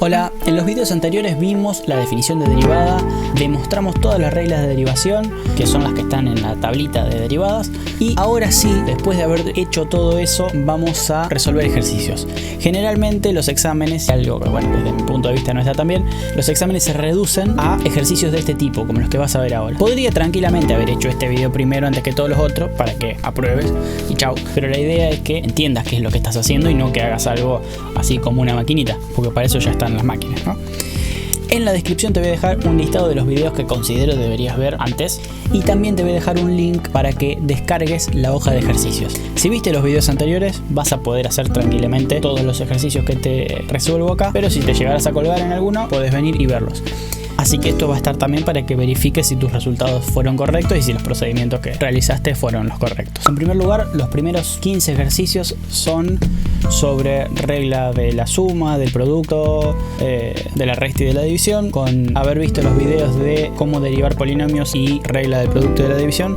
Hola, en los videos anteriores vimos la definición de derivada, demostramos todas las reglas de derivación, que son las que están en la tablita de derivadas, y ahora sí, después de haber hecho todo eso, vamos a resolver ejercicios. Generalmente los exámenes, algo que bueno, desde mi punto de vista no está tan bien, los exámenes se reducen a ejercicios de este tipo, como los que vas a ver ahora. Podría tranquilamente haber hecho este video primero antes que todos los otros, para que apruebes y chau, pero la idea es que entiendas qué es lo que estás haciendo y no que hagas algo así como una maquinita, porque para eso ya están las máquinas, ¿no? En la descripción te voy a dejar un listado de los videos que considero deberías ver antes y también te voy a dejar un link para que descargues la hoja de ejercicios. Si viste los videos anteriores vas a poder hacer tranquilamente todos los ejercicios que te resuelvo acá, pero si te llegaras a colgar en alguno podés venir y verlos. Así que esto va a estar también para que verifiques si tus resultados fueron correctos y si los procedimientos que realizaste fueron los correctos. En primer lugar, los primeros 15 ejercicios son sobre regla de la suma, del producto, de la resta y de la división. Con haber visto los videos de cómo derivar polinomios y regla del producto de la división,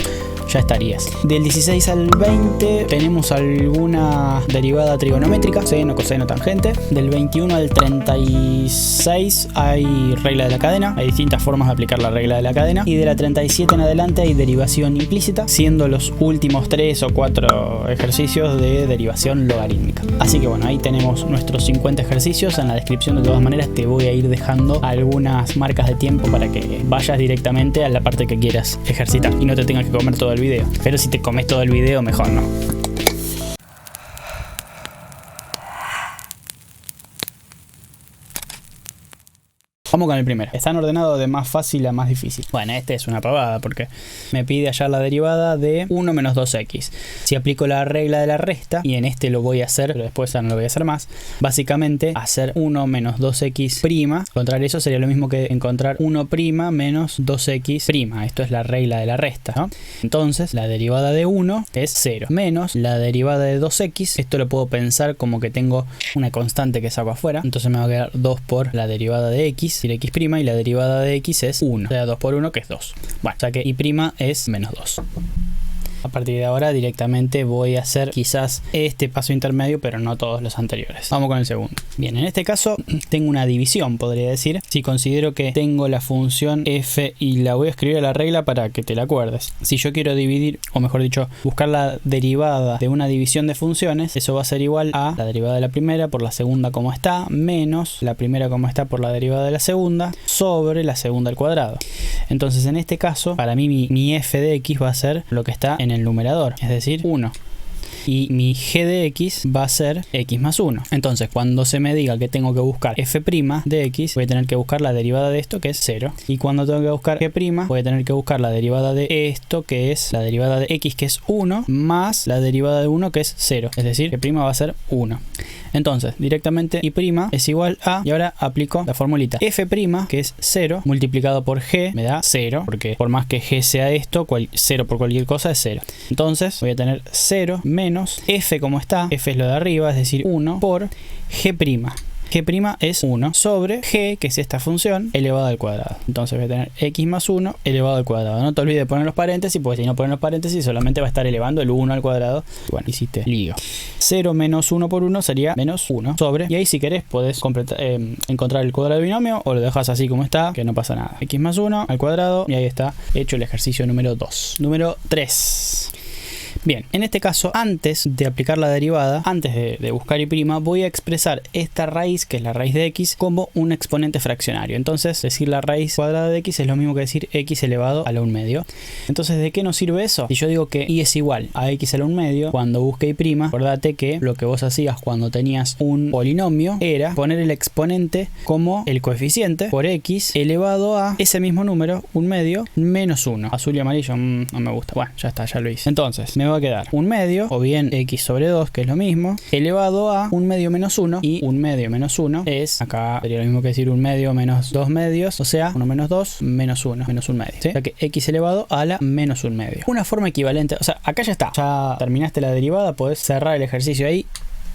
ya estarías. Del 16 al 20 tenemos alguna derivada trigonométrica, seno, coseno, tangente. Del 21 al 36 hay regla de la cadena, hay distintas formas de aplicar la regla de la cadena. Y de la 37 en adelante hay derivación implícita, siendo los últimos 3 o 4 ejercicios de derivación logarítmica. Así que bueno, ahí tenemos nuestros 50 ejercicios. En la descripción de todas maneras te voy a ir dejando algunas marcas de tiempo para que vayas directamente a la parte que quieras ejercitar y no te tengas que comer todo el video, pero si te comes todo el video mejor no. Vamos con el primero. Están ordenados de más fácil a más difícil. Bueno, este es una pavada porque me pide hallar la derivada de 1 menos 2x. Si aplico la regla de la resta, y en este lo voy a hacer, pero después ya no lo voy a hacer más, básicamente hacer 1 menos 2x', encontrar eso sería lo mismo que encontrar 1' menos 2x'. Esto es la regla de la resta, ¿no? Entonces, la derivada de 1 es 0, menos la derivada de 2x. Esto lo puedo pensar como que tengo una constante que saco afuera. Entonces me va a quedar 2 por la derivada de x, y la derivada de x es 1, o sea 2 por 1 que es 2. Bueno, o sea que y' es menos 2. A partir de ahora directamente voy a hacer quizás este paso intermedio, pero no todos los anteriores. Vamos con el segundo. Bien, en este caso tengo una división, podría decir. Si considero que tengo la función f y la voy a escribir a la regla para que te la acuerdes. Si yo quiero dividir, o mejor dicho, buscar la derivada de una división de funciones, eso va a ser igual a la derivada de la primera por la segunda como está, menos la primera como está por la derivada de la segunda, sobre la segunda al cuadrado. Entonces en este caso, para mí mi f de x va a ser lo que está en el numerador, es decir 1, y mi g de x va a ser x más 1. Entonces cuando se me diga que tengo que buscar f' de x, voy a tener que buscar la derivada de esto, que es 0, y cuando tengo que buscar g', voy a tener que buscar la derivada de esto, que es la derivada de x, que es 1, más la derivada de 1, que es 0, es decir, g' va a ser 1. Entonces directamente y' es igual a, y ahora aplico la formulita f', que es 0, multiplicado por g, me da 0, porque por más que g sea esto, 0 por cualquier cosa es 0. Entonces voy a tener 0 menos f como está, f es lo de arriba, es decir 1 por g'. G' es 1 sobre g, que es esta función, elevado al cuadrado. Entonces voy a tener x más 1 elevado al cuadrado. No te olvides de poner los paréntesis, porque si no pones los paréntesis solamente va a estar elevando el 1 al cuadrado. Bueno, hiciste lío. 0 menos 1 por 1 sería menos 1 sobre, y ahí si querés podés encontrar el cuadrado del binomio, o lo dejas así como está, que no pasa nada. X más 1 al cuadrado, y ahí está hecho el ejercicio número 2. Número 3. Bien, en este caso, antes de aplicar la derivada, antes de buscar y', voy a expresar esta raíz, que es la raíz de x, como un exponente fraccionario. Entonces, decir la raíz cuadrada de x es lo mismo que decir x elevado a la 1/2. Entonces, ¿de qué nos sirve eso? Si yo digo que y es igual a x a la 1/2, cuando busque y', acordate que lo que vos hacías cuando tenías un polinomio era poner el exponente como el coeficiente por x elevado a ese mismo número, 1/2, menos 1. Azul y amarillo, no me gusta. Bueno, ya está, ya lo hice. Entonces, me va a quedar 1/2, o bien x sobre 2, que es lo mismo, elevado a 1/2 menos 1, y 1/2 menos 1 es, acá sería lo mismo que decir 1/2 menos 2/2, o sea, 1 menos 2 menos 1, menos 1/2, ¿sí? O sea que x elevado a la menos 1/2. Una forma equivalente, o sea, acá ya está, ya terminaste la derivada, podés cerrar el ejercicio ahí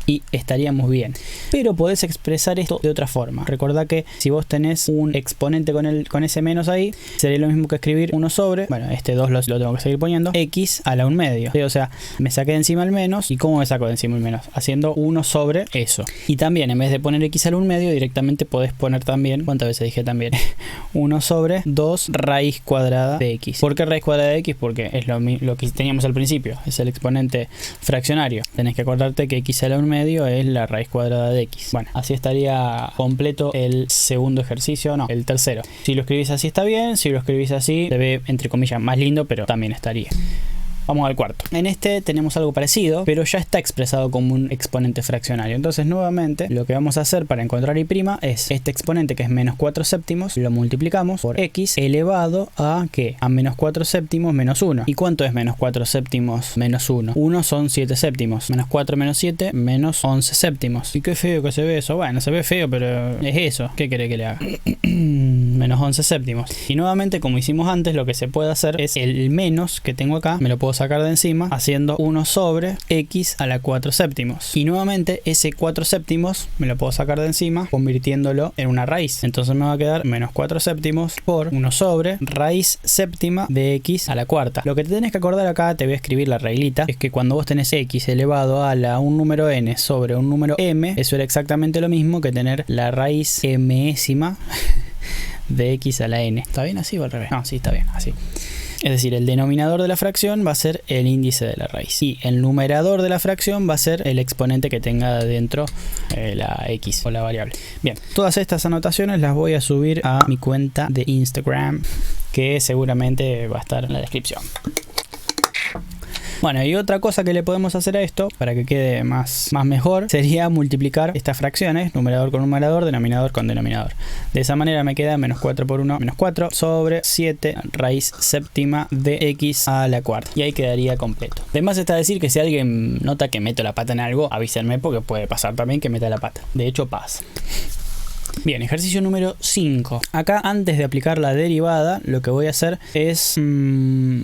y estaríamos bien. Pero podés expresar esto de otra forma. Recordá que si vos tenés un exponente con ese menos ahí, sería lo mismo que escribir 1 sobre, bueno, este 2 lo tengo que seguir poniendo, x a la 1 medio. ¿Sí? O sea, me saqué de encima el menos. ¿Y cómo me saco de encima el menos? Haciendo 1 sobre eso. Y también, en vez de poner x a la 1 medio, directamente podés poner también, ¿cuántas veces dije también? 1 sobre 2 raíz cuadrada de x. ¿Por qué raíz cuadrada de x? Porque es lo que teníamos al principio, es el exponente fraccionario. Tenés que acordarte que x a la 1 medio es la raíz cuadrada de x. Bueno, así estaría completo el segundo ejercicio, no, el tercero. Si lo escribís así está bien, si lo escribís así se ve entre comillas más lindo, pero también estaría. Vamos al cuarto. En este tenemos algo parecido, pero ya está expresado como un exponente fraccionario. Entonces, nuevamente, lo que vamos a hacer para encontrar y' es este exponente que es menos 4 séptimos, lo multiplicamos por x elevado a ¿qué? A menos 4 séptimos menos 1. ¿Y cuánto es menos 4 séptimos menos 1? 1 son 7 séptimos. Menos 4 menos 7 menos 11 séptimos. Y qué feo que se ve eso. Bueno, se ve feo, pero es eso. ¿Qué querés que le haga? Menos 11 séptimos. Y nuevamente, como hicimos antes, lo que se puede hacer es el menos que tengo acá, me lo puedo sacar de encima haciendo 1 sobre x a la 4 séptimos. Y nuevamente ese 4 séptimos me lo puedo sacar de encima convirtiéndolo en una raíz. Entonces me va a quedar menos 4 séptimos por 1 sobre raíz séptima de x a la cuarta. Lo que te tenés que acordar acá, te voy a escribir la reglita, es que cuando vos tenés x elevado a la un número n sobre un número m, eso era exactamente lo mismo que tener la raíz mésima de x a la n. ¿Está bien así o al revés? No, sí, está bien, así. Es decir, el denominador de la fracción va a ser el índice de la raíz. Y el numerador de la fracción va a ser el exponente que tenga dentro la x o la variable. Bien, todas estas anotaciones las voy a subir a mi cuenta de Instagram, que seguramente va a estar en la descripción. Bueno, y otra cosa que le podemos hacer a esto para que quede más mejor sería multiplicar estas fracciones, numerador con numerador, denominador con denominador. De esa manera me queda menos 4 por 1, menos 4 sobre 7 raíz séptima de x a la cuarta. Y ahí quedaría completo. Además está decir que si alguien nota que meto la pata en algo, avísenme porque puede pasar también que meta la pata. De hecho pasa. Bien, ejercicio número 5. Acá, antes de aplicar la derivada, lo que voy a hacer es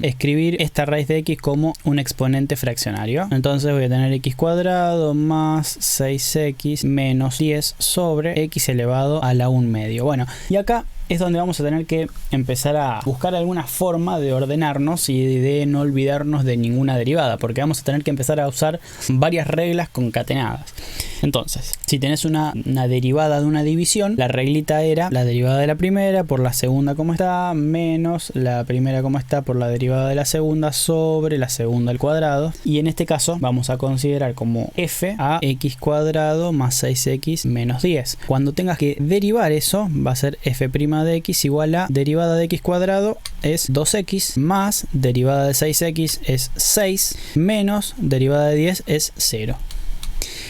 escribir esta raíz de x como un exponente fraccionario. Entonces voy a tener x cuadrado más 6x menos 10 sobre x elevado a la 1 medio. Bueno, y acá es donde vamos a tener que empezar a buscar alguna forma de ordenarnos y de no olvidarnos de ninguna derivada, porque vamos a tener que empezar a usar varias reglas concatenadas. Entonces, si tenés una derivada de una división, la reglita era la derivada de la primera por la segunda como está, menos la primera como está por la derivada de la segunda sobre la segunda al cuadrado. Y en este caso vamos a considerar como f a x cuadrado más 6x menos 10. Cuando tengas que derivar eso, va a ser f' de x igual a derivada de x cuadrado es 2x más derivada de 6x es 6 menos derivada de 10 es 0.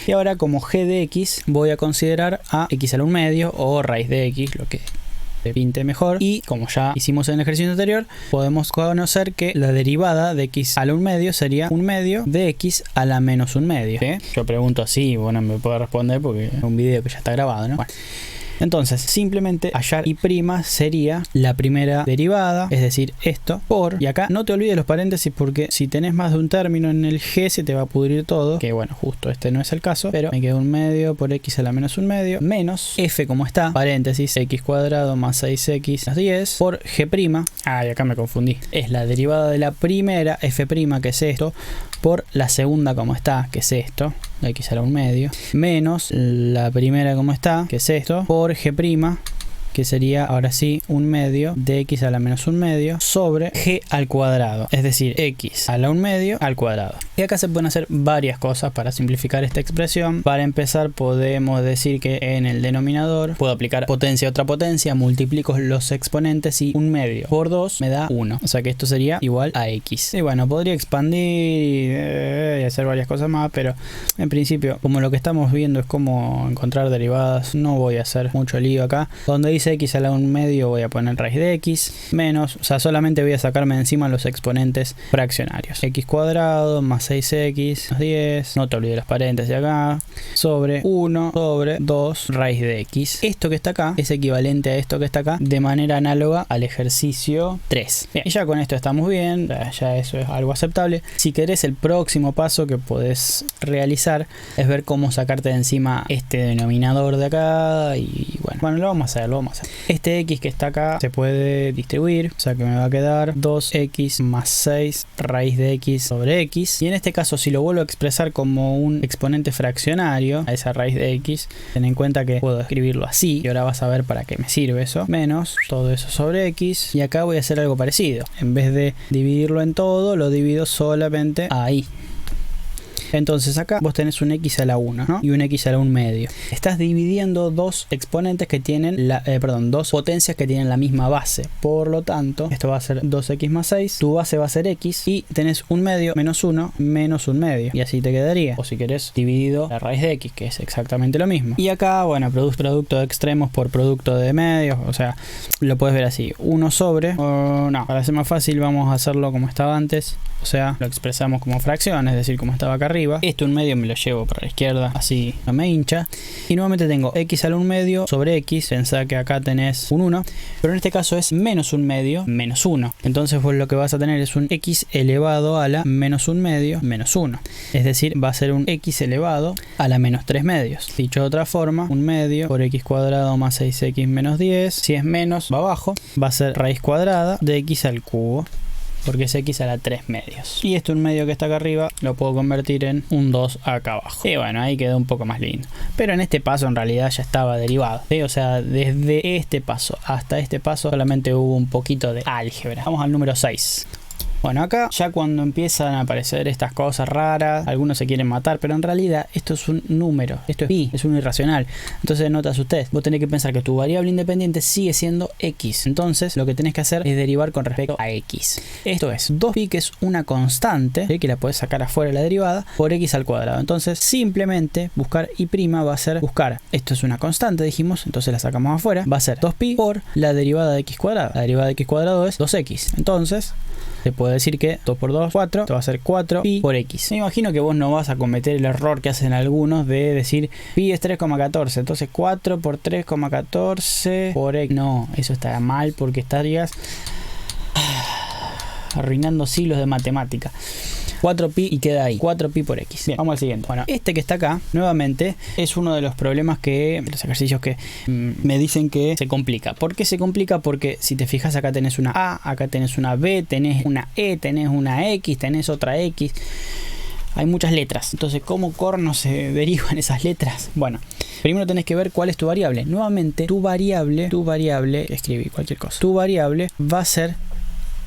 Y ahora como g de x voy a considerar a x a la 1 medio o raíz de x, lo que te pinte mejor. Y como ya hicimos en el ejercicio anterior, podemos conocer que la derivada de x a la 1 medio sería 1 medio de x a la menos 1 medio. ¿Sí? Yo pregunto así, bueno, me puedo responder porque es un video que ya está grabado, ¿no? Bueno. Entonces, simplemente hallar y' sería la primera derivada, es decir, esto, por, y acá no te olvides los paréntesis porque si tenés más de un término en el g se te va a pudrir todo, que bueno, justo este no es el caso, pero me queda 1 medio por x a la menos 1 medio, menos f como está, paréntesis, x cuadrado más 6x más 10, por g', y acá me confundí, es la derivada de la primera f', que es esto, por la segunda como está, que es esto, x a la 1 medio, menos la primera como está, que es esto, por g', que sería ahora sí 1 medio de x a la menos 1 medio sobre g al cuadrado, es decir, x a la 1 medio al cuadrado. Y acá se pueden hacer varias cosas para simplificar esta expresión. Para empezar, podemos decir que en el denominador puedo aplicar potencia a otra potencia, multiplico los exponentes y 1 medio por 2 me da 1, o sea que esto sería igual a x. Y bueno, podría expandir y hacer varias cosas más, pero en principio, como lo que estamos viendo es cómo encontrar derivadas, no voy a hacer mucho lío acá. Donde dice dice x a la 1 medio voy a poner raíz de x, menos, o sea, solamente voy a sacarme de encima los exponentes fraccionarios. X cuadrado más 6x más 10, no te olvides los paréntesis acá, sobre 1 sobre 2 raíz de x. Esto que está acá es equivalente a esto que está acá de manera análoga al ejercicio 3. Bien, y ya con esto estamos bien, ya eso es algo aceptable. Si querés, el próximo paso que podés realizar es ver cómo sacarte de encima este denominador de acá y bueno, lo vamos a hacer, Este x que está acá se puede distribuir, o sea que me va a quedar 2x más 6 raíz de x sobre x. Y en este caso, si lo vuelvo a expresar como un exponente fraccionario a esa raíz de x, ten en cuenta que puedo escribirlo así y ahora vas a ver para qué me sirve eso, menos todo eso sobre x. Y acá voy a hacer algo parecido, en vez de dividirlo en todo, lo divido solamente ahí. Entonces acá vos tenés un x a la 1, ¿no? Y un x a la 1 medio. Estás dividiendo dos exponentes que tienen dos potencias que tienen la misma base. Por lo tanto, esto va a ser 2x más 6. Tu base va a ser x y tenés un medio menos 1 menos un medio. Y así te quedaría. O si querés, dividido la raíz de x, que es exactamente lo mismo. Y acá, bueno, producto de extremos por producto de medios. O sea, lo puedes ver así. 1 sobre... no, para ser más fácil vamos a hacerlo como estaba antes. O sea, lo expresamos como fracción, es decir, como estaba acá arriba. Esto un medio me lo llevo para la izquierda, así no me hincha. Y nuevamente tengo x a la 1 medio sobre x. Pensá que acá tenés un 1, pero en este caso es menos un medio menos 1. Entonces vos lo que vas a tener es un x elevado a la menos un medio menos 1. Es decir, va a ser un x elevado a la menos 3 medios. Dicho de otra forma, un medio por x cuadrado más 6x menos 10. Si es menos, va abajo. Va a ser raíz cuadrada de x al cubo, porque es x a la 3 medios. Y un medio que está acá arriba lo puedo convertir en un 2 acá abajo. Y bueno, ahí quedó un poco más lindo. Pero en este paso en realidad ya estaba derivado, ¿sí? O sea, desde este paso hasta este paso solamente hubo un poquito de álgebra. Vamos al número 6. Bueno, acá ya cuando empiezan a aparecer estas cosas raras, algunos se quieren matar, pero en realidad esto es un número, esto es pi, es un irracional. Entonces no te asustes, vos tenés que pensar que tu variable independiente sigue siendo x. Entonces lo que tenés que hacer es derivar con respecto a x. Esto es 2pi, que es una constante, ¿sí? Que la podés sacar afuera de la derivada, por x al cuadrado. Entonces simplemente buscar y' va a ser buscar, esto es una constante dijimos, entonces la sacamos afuera, va a ser 2pi por la derivada de x cuadrado. La derivada de x cuadrado es 2x. Entonces se puede decir que 2 por 2, 4, esto va a ser 4pi por x. Me imagino que vos no vas a cometer el error que hacen algunos de decir pi es 3,14, entonces 4 por 3,14 por x. No, eso está mal porque estarías arruinando siglos de matemática. 4pi y queda ahí, 4pi por x. Bien, vamos al siguiente. Bueno, este que está acá, nuevamente, es uno de los problemas los ejercicios que me dicen que se complica. ¿Por qué se complica? Porque si te fijas, acá tenés una A, acá tenés una B, tenés una E, tenés una X, tenés otra X. Hay muchas letras. Entonces, ¿cómo corno se derivan esas letras? Bueno, primero tenés que ver cuál es tu variable. Nuevamente, tu variable, escribí cualquier cosa. Tu variable va a ser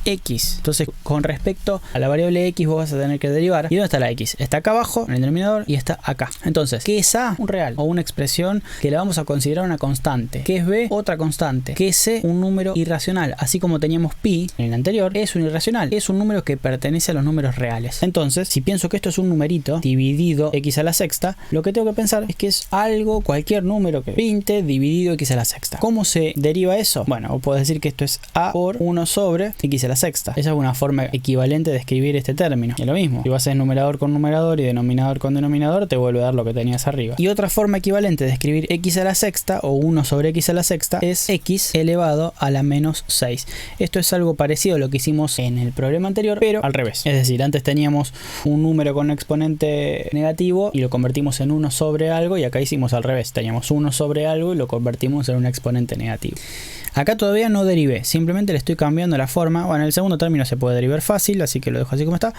x. Entonces, con respecto a la variable x, vos vas a tener que derivar. ¿Y dónde está la x? Está acá abajo, en el denominador, y está acá. Entonces, ¿qué es a? Un real o una expresión que la vamos a considerar una constante. ¿Qué es b? Otra constante. ¿Qué es c? Un número irracional. Así como teníamos pi en el anterior, es un irracional. Es un número que pertenece a los números reales. Entonces, si pienso que esto es un numerito dividido x a la sexta, lo que tengo que pensar es que es algo, cualquier número que pinte dividido x a la sexta. ¿Cómo se deriva eso? Bueno, puedo decir que esto es a por 1 sobre x a la sexta. Esa es una forma equivalente de escribir este término. Y lo mismo, si vas a numerador con numerador y denominador con denominador, te vuelve a dar lo que tenías arriba. Y otra forma equivalente de escribir x a la sexta o 1 sobre x a la sexta es x elevado a la menos 6. Esto es algo parecido a lo que hicimos en el problema anterior, pero al revés. Es decir, antes teníamos un número con exponente negativo y lo convertimos en 1 sobre algo, y acá hicimos al revés. Teníamos 1 sobre algo y lo convertimos en un exponente negativo. Acá todavía no derivé, simplemente le estoy cambiando la forma. Bueno, en el segundo término se puede derivar fácil, así que lo dejo así como está.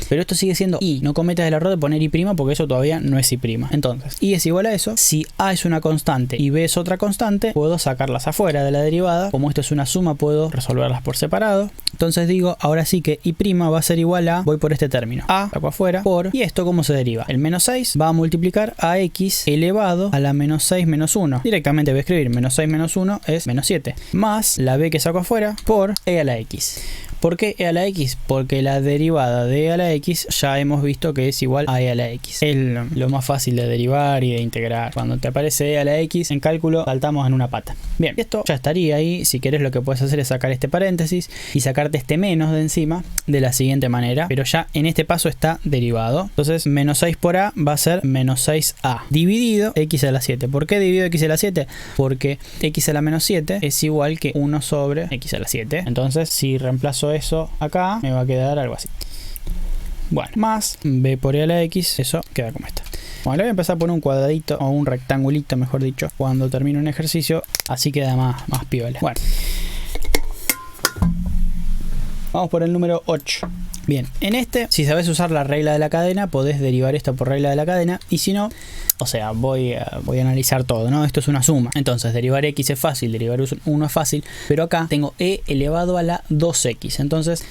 Pero esto sigue siendo y. No cometas el error de poner y' porque eso todavía no es y'. Entonces, y es igual a eso. Si a es una constante y b es otra constante, puedo sacarlas afuera de la derivada. Como esto es una suma, puedo resolverlas por separado. Entonces digo, ahora sí que y' va a ser igual a, voy por este término, a, saco afuera, por, y esto ¿cómo se deriva? El menos 6 va a multiplicar a x elevado a la menos 6 menos 1. Directamente voy a escribir menos 6 menos 1 es menos 7. Más la b que saco afuera por e a la x. ¿Por qué e a la x? Porque la derivada de e a la x ya hemos visto que es igual a e a la x. Es lo más fácil de derivar y de integrar. Cuando te aparece e a la x en cálculo, saltamos en una pata. Bien, esto ya estaría ahí. Si querés, lo que puedes hacer es sacar este paréntesis y sacarte este menos de encima de la siguiente manera, pero ya en este paso está derivado. Entonces menos 6 por a va a ser menos 6a dividido x a la 7. ¿Por qué dividido x a la 7? Porque x a la menos 7 es igual que 1 sobre x a la 7. Entonces si reemplazo eso acá, me va a quedar algo así. Bueno, más b por e a la x, eso queda como está. Bueno, le voy a empezar a poner un cuadradito o un rectangulito, mejor dicho, cuando termine un ejercicio, así queda más piola. Bueno, vamos por el número 8. Bien, en este, si sabes usar la regla de la cadena, podés derivar esto por regla de la cadena, y si no, o sea, voy a analizar todo, ¿no? Esto es una suma. Entonces, derivar x es fácil, derivar 1 es fácil, pero acá tengo e elevado a la 2x. Entonces,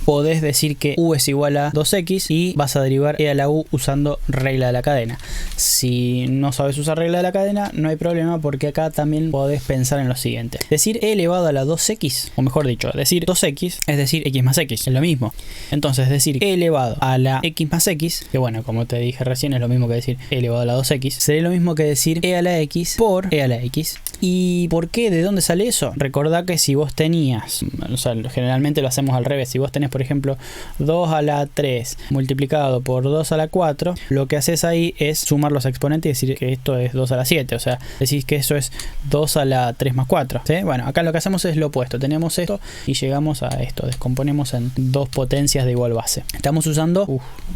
podés decir que u es igual a 2x y vas a derivar e a la u usando regla de la cadena. Si no sabes usar regla de la cadena, no hay problema, porque acá también podés pensar en lo siguiente. Decir e elevado a la 2x, o mejor dicho, decir 2x es decir x más x, es lo mismo. Entonces decir e elevado a la x más x, que bueno, como te dije recién, es lo mismo que decir e elevado a la 2x, sería lo mismo que decir e a la x por e a la x. ¿Y por qué? ¿De dónde sale eso? Recordá que si vos tenías, o sea, generalmente lo hacemos al revés. Si vos tenés, por ejemplo, 2 a la 3 multiplicado por 2 a la 4, lo que haces ahí es sumar los exponentes y decir que esto es 2 a la 7. O sea, decís que eso es 2 a la 3 más 4. ¿Sí? Bueno, acá lo que hacemos es lo opuesto. Tenemos esto y llegamos a esto. Descomponemos en dos potencias de igual base. Estamos usando...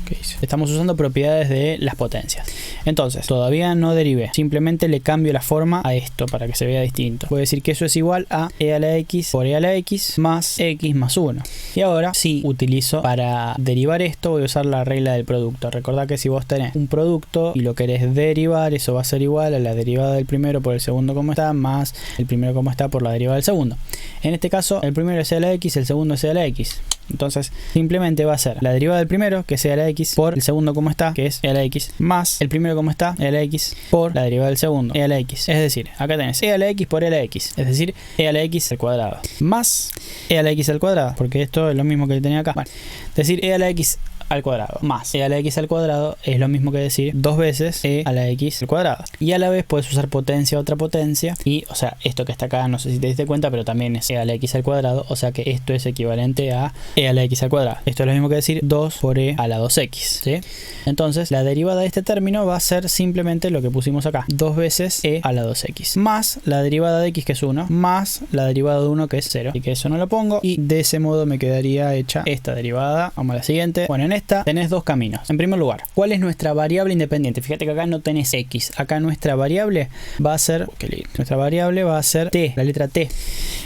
¿qué hice? Estamos usando propiedades de las potencias. Entonces, todavía no derivé. Simplemente le cambio la forma a esto para que se vea distinto. Puedo decir que eso es igual a e a la x por e a la x más x más 1. Y ahora, si utilizo para derivar esto, voy a usar la regla del producto. Recordad que si vos tenés un producto y lo querés derivar, eso va a ser igual a la derivada del primero por el segundo como está, más el primero como está por la derivada del segundo. En este caso, el primero es e a la x, el segundo es e a la x. Entonces, simplemente va a ser la derivada del primero, que es e a la x, por el segundo como está, que es e a la x, más el primero como está, e a la x, por la derivada del segundo, e a la x. Es decir, acá tenés e a la x por e a la x, es decir, e a la x al cuadrado, más e a la x al cuadrado, porque esto es lo mismo que tenía acá. Bueno, decir e a la x al cuadrado más e a la x al cuadrado es lo mismo que decir dos veces e a la x al cuadrado. Y a la vez puedes usar potencia a otra potencia, y o sea, esto que está acá, no sé si te diste cuenta, pero también es e a la x al cuadrado, o sea que esto es equivalente a e a la x al cuadrado. Esto es lo mismo que decir 2 por e a la 2x, ¿sí? Entonces la derivada de este término va a ser simplemente lo que pusimos acá, 2 veces e a la 2x, más la derivada de x, que es 1, más la derivada de 1, que es 0. Y que eso no lo pongo, y de ese modo me quedaría hecha esta derivada. Vamos a la siguiente. Bueno, en esta tenés dos caminos. En primer lugar, ¿cuál es nuestra variable independiente? Fíjate que acá no tenés x. Acá nuestra variable va a ser... nuestra variable va a ser t, la letra t.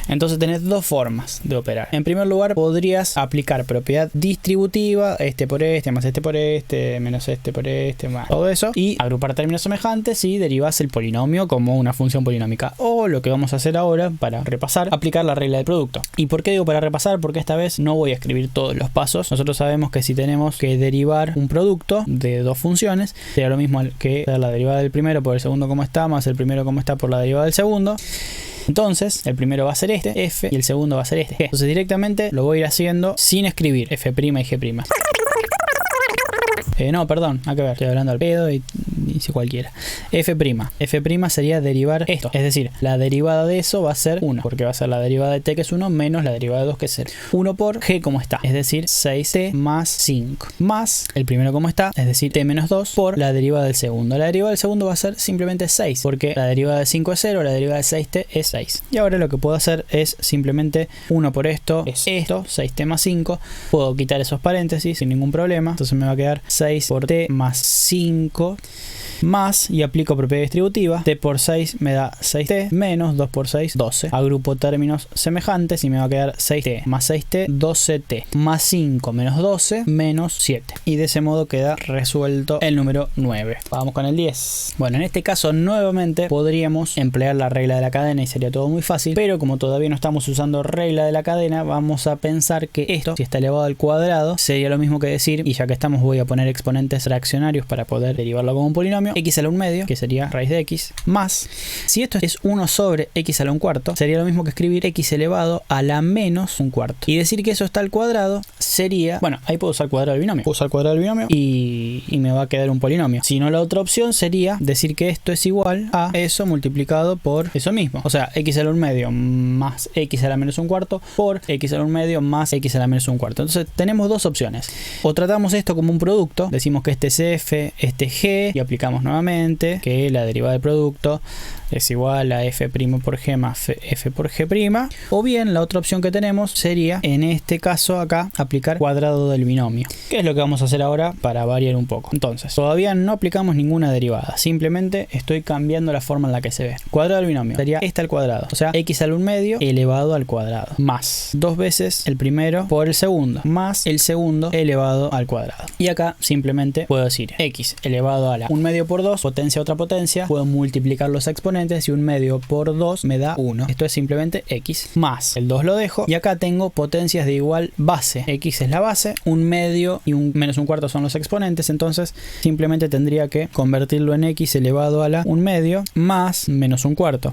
Entonces tenés dos formas de operar. En primer lugar, podrías aplicar propiedad distributiva, este por este, más este por este, menos este por este, más todo eso, y agrupar términos semejantes y derivas el polinomio como una función polinómica. O lo que vamos a hacer ahora, para repasar, aplicar la regla del producto. ¿Y por qué digo para repasar? Porque esta vez no voy a escribir todos los pasos. Nosotros sabemos que si tenemos que derivar un producto de dos funciones, sería lo mismo que la derivada del primero por el segundo como está, más el primero como está por la derivada del segundo. Entonces, el primero va a ser este, f, y el segundo va a ser este, g. Entonces directamente lo voy a ir haciendo sin escribir f' y g'. No, perdón, hay que ver, estoy hablando al pedo y hice cualquiera. F' sería derivar esto, es decir, la derivada de eso va a ser 1, porque va a ser la derivada de t, que es 1, menos la derivada de 2, que es 0. 1 por g como está, es decir, 6t más 5, más el primero como está, es decir, t menos 2, por la derivada del segundo. La derivada del segundo va a ser simplemente 6, porque la derivada de 5 es 0, la derivada de 6t es 6. Y ahora lo que puedo hacer es simplemente 1 por esto, es esto, 6t más 5. Puedo quitar esos paréntesis sin ningún problema, entonces me va a quedar 6 por t más 5, más, y aplico propiedad distributiva, t por 6 me da 6t, menos 2 por 6, 12. Agrupo términos semejantes y me va a quedar 6t más 6t, 12t, más 5 menos 12, menos 7. Y de ese modo queda resuelto el número 9. Vamos con el 10. Bueno, en este caso nuevamente podríamos emplear la regla de la cadena y sería todo muy fácil, pero como todavía no estamos usando regla de la cadena, vamos a pensar que esto, si está elevado al cuadrado, sería lo mismo que decir, y ya que estamos voy a poner exponentes fraccionarios para poder derivarlo como un polinomio, polinomio, x a la 1/2, que sería raíz de x, más, si esto es 1 sobre x a la 1/4, sería lo mismo que escribir x elevado a la menos 1/4. Y decir que eso está al cuadrado sería, bueno, ahí puedo usar cuadrado del binomio. Puedo usar cuadrado del binomio y me va a quedar un polinomio. Si no, la otra opción sería decir que esto es igual a eso multiplicado por eso mismo. O sea, x a la 1/2 más x a la menos 1/4 por x a la 1/2 más x a la menos 1/4. Entonces tenemos dos opciones. O tratamos esto como un producto, decimos que este es f, este es g, y aplicamos nuevamente que la derivada del producto es igual a f' por g más f por g'. O bien la otra opción que tenemos sería, en este caso acá, aplicar cuadrado del binomio, que es lo que vamos a hacer ahora para variar un poco. Entonces, todavía no aplicamos ninguna derivada, simplemente estoy cambiando la forma en la que se ve. Cuadrado del binomio sería esta al cuadrado, o sea, x a la 1/2 elevado al cuadrado, más 2 veces el primero por el segundo, más el segundo elevado al cuadrado. Y acá simplemente puedo decir x elevado a la 1/2 por 2, potencia otra potencia, puedo multiplicar los exponentes, y 1/2 por 2 me da 1. Esto es simplemente x, más el 2 lo dejo, y acá tengo potencias de igual base. X es la base, 1/2 y menos 1/4 son los exponentes, entonces simplemente tendría que convertirlo en x elevado a la 1/2 más menos 1/4.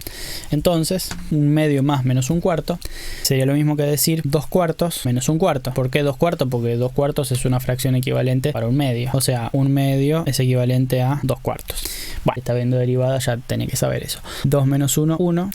Entonces 1/2 más menos 1/4 sería lo mismo que decir 2/4 menos 1/4. ¿Por qué 2/4? Porque 2/4 es una fracción equivalente para 1/2, o sea, 1/2 es equivalente a 2/4. Bueno, está viendo derivada, ya tenés que saber eso. 2 menos 1, 1.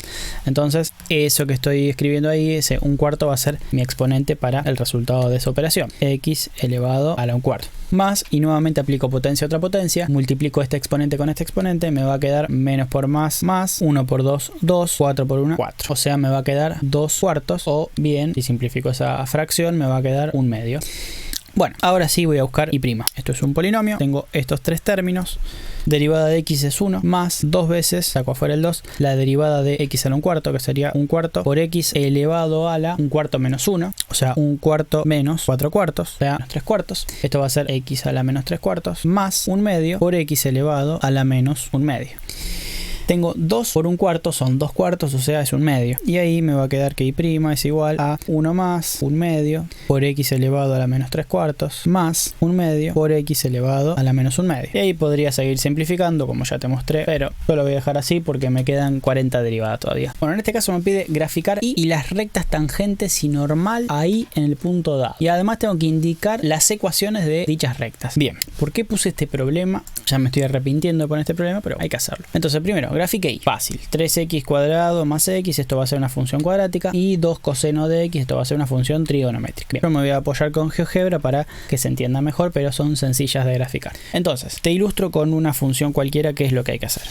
Entonces, eso que estoy escribiendo ahí, ese 1/4 va a ser mi exponente para el resultado de esa operación. X elevado a la 1/4. Más, y nuevamente aplico potencia otra potencia, multiplico este exponente con este exponente, me va a quedar menos por más, 1 por 2, 2, 4 por 1, 4. O sea, me va a quedar 2/4, o bien, si simplifico esa fracción, me va a quedar 1/2. Bueno, ahora sí voy a buscar y'. Esto es un polinomio, tengo estos tres términos. Derivada de x es 1, más 2 veces, saco afuera el 2, la derivada de x a la 1/4, que sería 1/4 por x elevado a la 1/4 menos 1, o sea, 1/4 menos 4/4, o sea, menos 3/4. Esto va a ser x a la menos 3/4, más 1/2 por x elevado a la menos 1/2. Tengo 2 por 1/4, son 2/4, o sea, es 1/2. Y ahí me va a quedar que y' es igual a 1 más 1/2 por x elevado a la menos 3/4 más 1/2 por x elevado a la menos 1/2. Y ahí podría seguir simplificando, como ya te mostré, pero yo lo voy a dejar así porque me quedan 40 derivadas todavía. Bueno, en este caso me pide graficar y las rectas tangentes y normal ahí en el punto dado. Y además tengo que indicar las ecuaciones de dichas rectas. Bien, ¿por qué puse este problema? Ya me estoy arrepintiendo de poner este problema, pero hay que hacerlo. Entonces, primero, grafique y. Fácil. 3x cuadrado más x, esto va a ser una función cuadrática. Y 2 coseno de x, esto va a ser una función trigonométrica. Bien, yo me voy a apoyar con GeoGebra para que se entienda mejor, pero son sencillas de graficar. Entonces, te ilustro con una función cualquiera, que es lo que hay que hacer.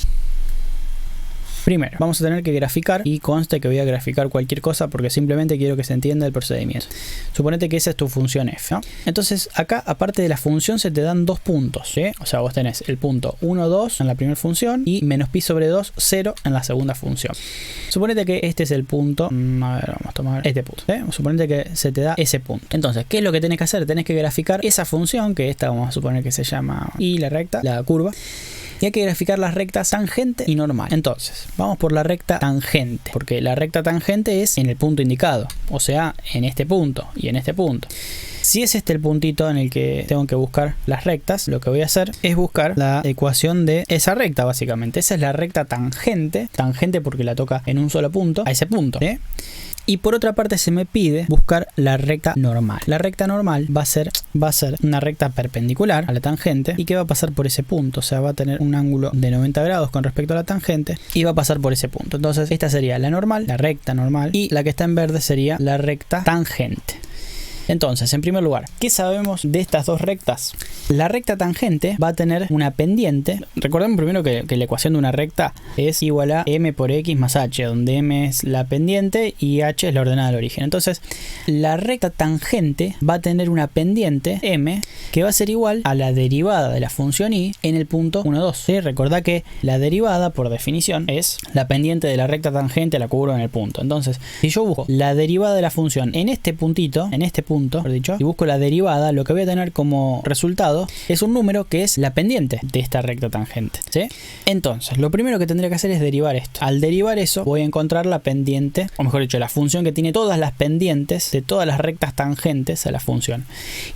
Primero, vamos a tener que graficar, y conste que voy a graficar cualquier cosa porque simplemente quiero que se entienda el procedimiento. Suponete que esa es tu función f, ¿no? Entonces acá, aparte de la función, se te dan dos puntos, ¿sí? O sea, vos tenés el punto 1, 2 en la primera función y menos pi sobre 2, 0 en la segunda función. Suponete que este es el punto, a ver, vamos a tomar este punto, ¿sí? Suponete que se te da ese punto. Entonces, ¿qué es lo que tenés que hacer? Tenés que graficar esa función, que esta vamos a suponer que se llama y la recta, la curva. Y hay que graficar las rectas tangente y normal. Entonces, vamos por la recta tangente, porque la recta tangente es en el punto indicado, o sea, en este punto y en este punto. Si es este el puntito en el que tengo que buscar las rectas, lo que voy a hacer es buscar la ecuación de esa recta, básicamente. Esa es la recta tangente, tangente porque la toca en un solo punto, a ese punto, ¿sí? Y por otra parte se me pide buscar la recta normal. La recta normal va a ser una recta perpendicular a la tangente y que va a pasar por ese punto. O sea, va a tener un ángulo de 90 grados con respecto a la tangente y va a pasar por ese punto. Entonces esta sería la normal, la recta normal, y la que está en verde sería la recta tangente. Entonces, en primer lugar, ¿qué sabemos de estas dos rectas? La recta tangente va a tener una pendiente. Recordemos primero que la ecuación de una recta es igual a m por x más h, donde m es la pendiente y h es la ordenada del origen. Entonces, la recta tangente va a tener una pendiente m que va a ser igual a la derivada de la función y en el punto 1, 2. ¿Sí? Recordá que la derivada, por definición, es la pendiente de la recta tangente a la curva en el punto. Entonces, si yo busco la derivada de la función en este puntito, punto, mejor dicho, y busco la derivada, lo que voy a tener como resultado es un número que es la pendiente de esta recta tangente, ¿sí? Entonces, lo primero que tendría que hacer es derivar esto. Al derivar eso, voy a encontrar la pendiente, o mejor dicho, la función que tiene todas las pendientes de todas las rectas tangentes a la función.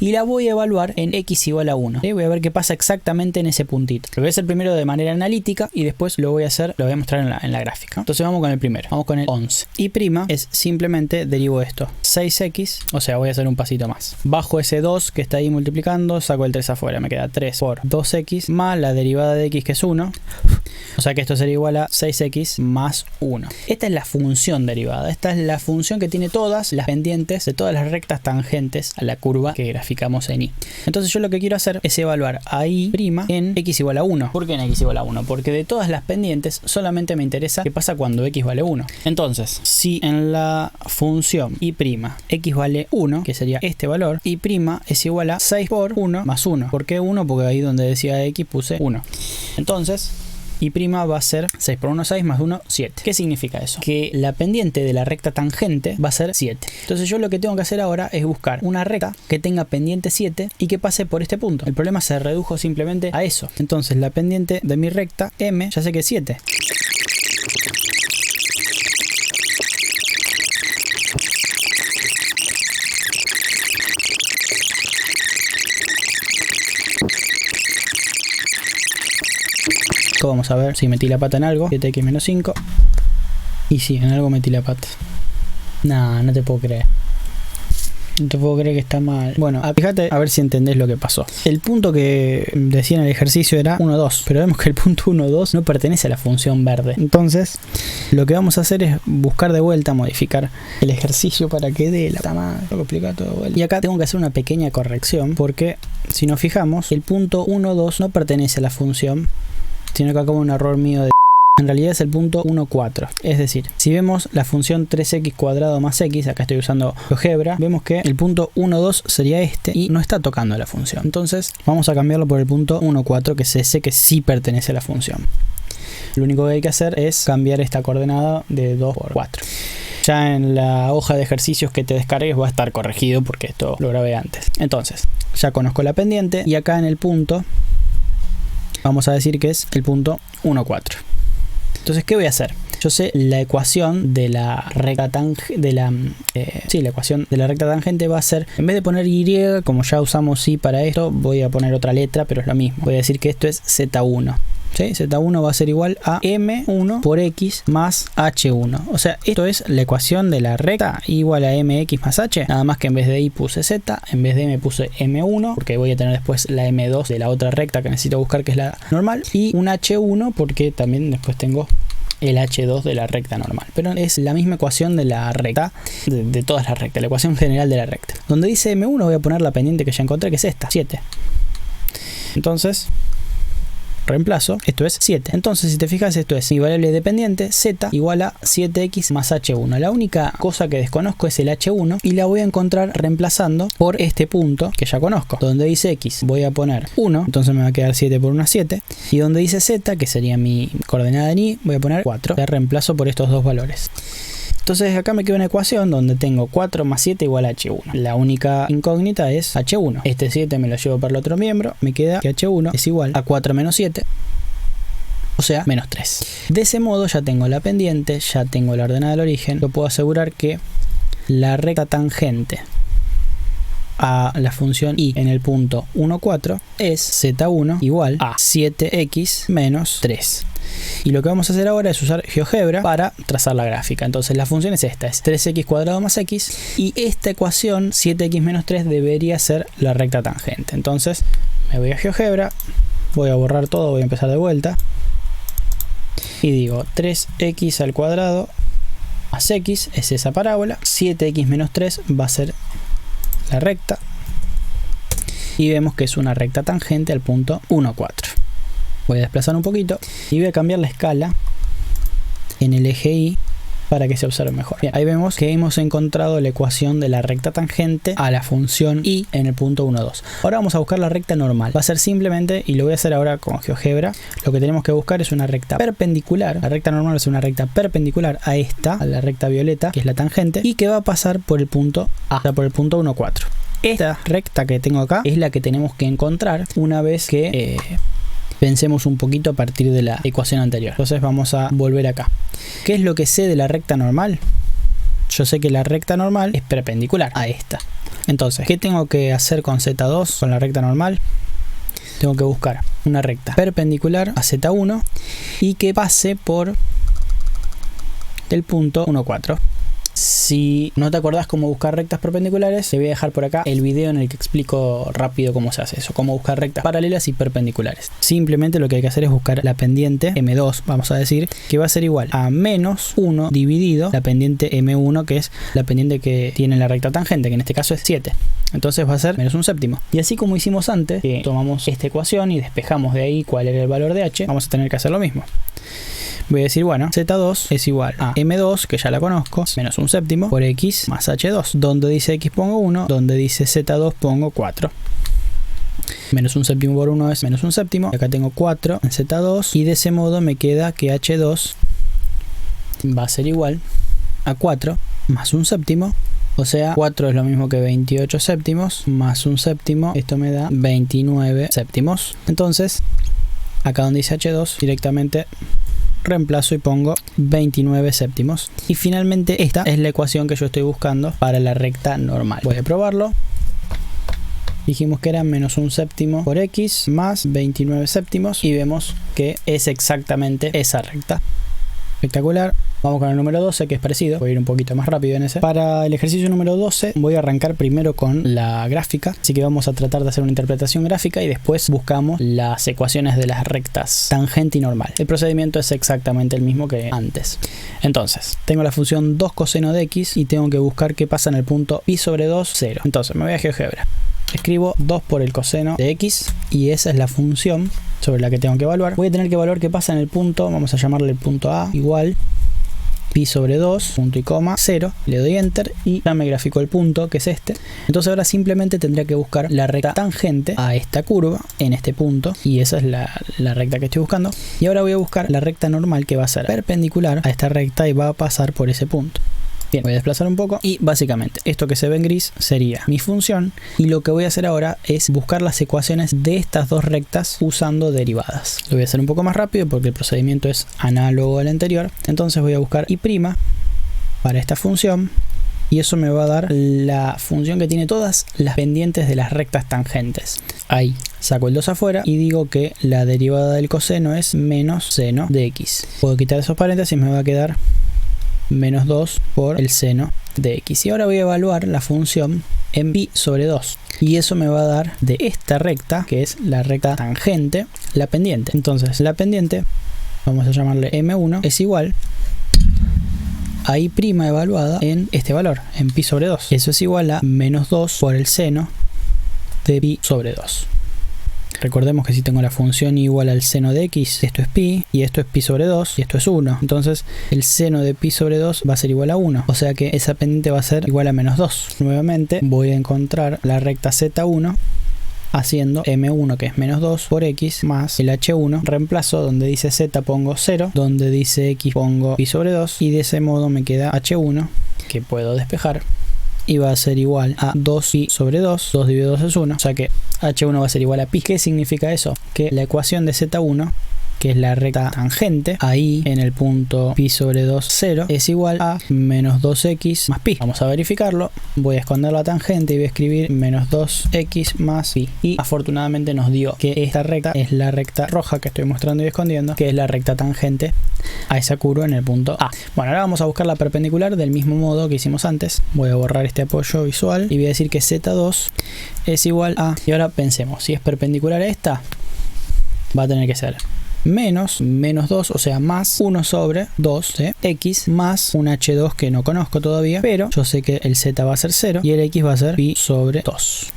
Y la voy a evaluar en x igual a 1. ¿Sí? Voy a ver qué pasa exactamente en ese puntito. Lo voy a hacer primero de manera analítica y después lo voy a mostrar en la gráfica. Entonces vamos con el primero. Vamos con el 11. Y prima es simplemente derivo esto. 6x, o sea, voy a hacer un pasito más. Bajo ese 2 que está ahí multiplicando, saco el 3 afuera. Me queda 3 por 2x más la derivada de x, que es 1. O sea que esto sería igual a 6x más 1. Esta es la función derivada. Esta es la función que tiene todas las pendientes de todas las rectas tangentes a la curva que graficamos en y. Entonces yo lo que quiero hacer es evaluar a y' en x igual a 1. ¿Por qué en x igual a 1? Porque de todas las pendientes solamente me interesa qué pasa cuando x vale 1. Entonces, si en la función y' x vale 1, que sería este valor, y' es igual a 6 por 1 más 1. ¿Por qué 1? Porque ahí donde decía x puse 1. Entonces, y' va a ser 6 por 1, 6 más 1, 7. ¿Qué significa eso? Que la pendiente de la recta tangente va a ser 7. Entonces yo lo que tengo que hacer ahora es buscar una recta que tenga pendiente 7 y que pase por este punto. El problema se redujo simplemente a eso. Entonces la pendiente de mi recta M ya sé que es 7. Vamos a ver si metí la pata en algo. 7x menos 5. Y sí, en algo metí la pata. No, no te puedo creer. No te puedo creer que está mal. Bueno, fíjate a ver si entendés lo que pasó. El punto que decía en el ejercicio era 1, 2. Pero vemos que el punto 1, 2 no pertenece a la función verde. Entonces, lo que vamos a hacer es buscar de vuelta, modificar el ejercicio para que dé la madre. Tengo que explicar todo de vuelta. Y acá tengo que hacer una pequeña corrección. Porque si nos fijamos, el punto 1, 2 no pertenece a la función, sino que acá hubo un error mío de... En realidad es el punto 1, 4. Es decir, si vemos la función 3x cuadrado más x, acá estoy usando GeoGebra, vemos que el punto 1, 2 sería este y no está tocando la función. Entonces vamos a cambiarlo por el punto 1, 4, que es ese que sí pertenece a la función. Lo único que hay que hacer es cambiar esta coordenada de 2 por 4. Ya en la hoja de ejercicios que te descargues va a estar corregido porque esto lo grabé antes. Entonces, ya conozco la pendiente y acá en el punto... vamos a decir que es el punto 1, 4. Entonces, ¿qué voy a hacer? Yo sé la ecuación de la recta tangente, la ecuación de la recta tangente va a ser, en vez de poner y, como ya usamos y para esto, voy a poner otra letra, pero es lo mismo. Voy a decir que esto es z1. ¿Sí? Z1 va a ser igual a M1 por X más H1. O sea, esto es la ecuación de la recta igual a MX más H. Nada más que en vez de Y puse Z, en vez de M puse M1, porque voy a tener después la M2 de la otra recta que necesito buscar, que es la normal. Y un H1 porque también después tengo el H2 de la recta normal. Pero es la misma ecuación de la recta, de todas las rectas, la ecuación general de la recta. Donde dice M1 voy a poner la pendiente que ya encontré, que es esta, 7. Entonces... reemplazo, esto es 7. Entonces, si te fijas, esto es mi variable dependiente, z igual a 7x más h1. La única cosa que desconozco es el h1 y la voy a encontrar reemplazando por este punto que ya conozco. Donde dice x voy a poner 1, entonces me va a quedar 7 por 1, 7. Y donde dice z, que sería mi coordenada en y, voy a poner 4. La reemplazo por estos dos valores. Entonces acá me queda una ecuación donde tengo 4 más 7 igual a h1. La única incógnita es h1. Este 7 me lo llevo para el otro miembro. Me queda que h1 es igual a 4 menos 7. O sea, menos 3. De ese modo ya tengo la pendiente, ya tengo la ordenada del origen. Yo puedo asegurar que la recta tangente a la función y en el punto 1, 4 es z1 igual a 7x menos 3. Y lo que vamos a hacer ahora es usar GeoGebra para trazar la gráfica. Entonces la función es esta, es 3x cuadrado más x. Y esta ecuación, 7x menos 3, debería ser la recta tangente. Entonces me voy a GeoGebra, voy a borrar todo, voy a empezar de vuelta. Y digo 3x al cuadrado más x es esa parábola. 7x menos 3 va a ser la recta. Y vemos que es una recta tangente al punto 1, 4. Voy a desplazar un poquito y voy a cambiar la escala en el eje Y para que se observe mejor. Bien, ahí vemos que hemos encontrado la ecuación de la recta tangente a la función y en el punto 1, 2. Ahora vamos a buscar la recta normal. Va a ser simplemente, y lo voy a hacer ahora con GeoGebra, lo que tenemos que buscar es una recta perpendicular. La recta normal es una recta perpendicular a esta, a la recta violeta, que es la tangente, y que va a pasar por el punto A, o sea, por el punto 1, 4. Esta recta que tengo acá es la que tenemos que encontrar una vez que pensemos un poquito a partir de la ecuación anterior. Entonces vamos a volver acá. ¿Qué es lo que sé de la recta normal? Yo sé que la recta normal es perpendicular a esta. Entonces, ¿qué tengo que hacer con Z2, con la recta normal? Tengo que buscar una recta perpendicular a Z1 y que pase por el punto 1, 4. Si no te acordás cómo buscar rectas perpendiculares, te voy a dejar por acá el video en el que explico rápido cómo se hace eso, cómo buscar rectas paralelas y perpendiculares. Simplemente lo que hay que hacer es buscar la pendiente M2, vamos a decir, que va a ser igual a menos 1 dividido la pendiente M1, que es la pendiente que tiene la recta tangente, que en este caso es 7. Entonces va a ser menos un séptimo. Y así como hicimos antes, que tomamos esta ecuación y despejamos de ahí cuál era el valor de h, vamos a tener que hacer lo mismo. Voy a decir, bueno, Z2 es igual a M2, que ya la conozco, menos un séptimo, por X más H2. Donde dice X pongo 1, donde dice Z2 pongo 4. Menos un séptimo por 1 es menos un séptimo. Acá tengo 4 en Z2 y de ese modo me queda que H2 va a ser igual a 4 más un séptimo. O sea, 4 es lo mismo que 28 séptimos más un séptimo. Esto me da 29 séptimos. Entonces, acá donde dice H2, directamente reemplazo y pongo 29 séptimos. Y finalmente esta es la ecuación que yo estoy buscando para la recta normal. Voy a probarlo. Dijimos que era menos un séptimo por X más 29 séptimos y vemos que es exactamente esa recta. Espectacular. Vamos con el número 12, que es parecido. Voy a ir un poquito más rápido en ese. Para el ejercicio número 12 voy a arrancar primero con la gráfica. Así que vamos a tratar de hacer una interpretación gráfica y después buscamos las ecuaciones de las rectas tangente y normal. El procedimiento es exactamente el mismo que antes. Entonces, tengo la función 2 coseno de X y tengo que buscar qué pasa en el punto pi sobre 2, 0. Entonces, me voy a GeoGebra. Escribo 2 por el coseno de X y esa es la función sobre la que tengo que evaluar. Voy a tener que evaluar qué pasa en el punto, vamos a llamarle el punto A, igual pi sobre 2, punto y coma, 0, le doy enter y ya me graficó el punto, que es este. Entonces ahora simplemente tendría que buscar la recta tangente a esta curva en este punto y esa es la recta que estoy buscando. Y ahora voy a buscar la recta normal que va a ser perpendicular a esta recta y va a pasar por ese punto. Bien, voy a desplazar un poco y básicamente esto que se ve en gris sería mi función y lo que voy a hacer ahora es buscar las ecuaciones de estas dos rectas usando derivadas. Lo voy a hacer un poco más rápido porque el procedimiento es análogo al anterior. Entonces voy a buscar y' para esta función y eso me va a dar la función que tiene todas las pendientes de las rectas tangentes. Ahí saco el 2 afuera y digo que la derivada del coseno es menos seno de X. Puedo quitar esos paréntesis y me va a quedar menos 2 por el seno de X. Y ahora voy a evaluar la función en pi sobre 2. Y eso me va a dar de esta recta, que es la recta tangente, la pendiente. Entonces la pendiente, vamos a llamarle M1, es igual a I' evaluada en este valor, en pi sobre 2. Eso es igual a menos 2 por el seno de pi sobre 2. Recordemos que si tengo la función igual al seno de X, esto es pi, y esto es pi sobre 2, y esto es 1. Entonces el seno de pi sobre 2 va a ser igual a 1. O sea que esa pendiente va a ser igual a menos 2. Nuevamente voy a encontrar la recta Z1 haciendo M1, que es menos 2 por X, más el H1. Reemplazo donde dice Z pongo 0, donde dice X pongo pi sobre 2, y de ese modo me queda H1, que puedo despejar. Y va a ser igual a 2pi sobre 2, 2 dividido 2 es 1, o sea que H1 va a ser igual a pi. ¿Qué significa eso? Que la ecuación de Z1, que es la recta tangente, ahí en el punto pi sobre 2, 0, es igual a menos 2x más pi. Vamos a verificarlo. Voy a esconder la tangente y voy a escribir menos 2x más pi. Y afortunadamente nos dio que esta recta es la recta roja que estoy mostrando y escondiendo, que es la recta tangente a esa curva en el punto A. Bueno, ahora vamos a buscar la perpendicular del mismo modo que hicimos antes. Voy a borrar este apoyo visual y voy a decir que Z2 es igual a... Y ahora pensemos, si es perpendicular a esta, va a tener que ser menos 2, o sea, más 1 sobre 2 de X más un H2 que no conozco todavía, pero yo sé que el Z va a ser 0 y el X va a ser pi sobre 2.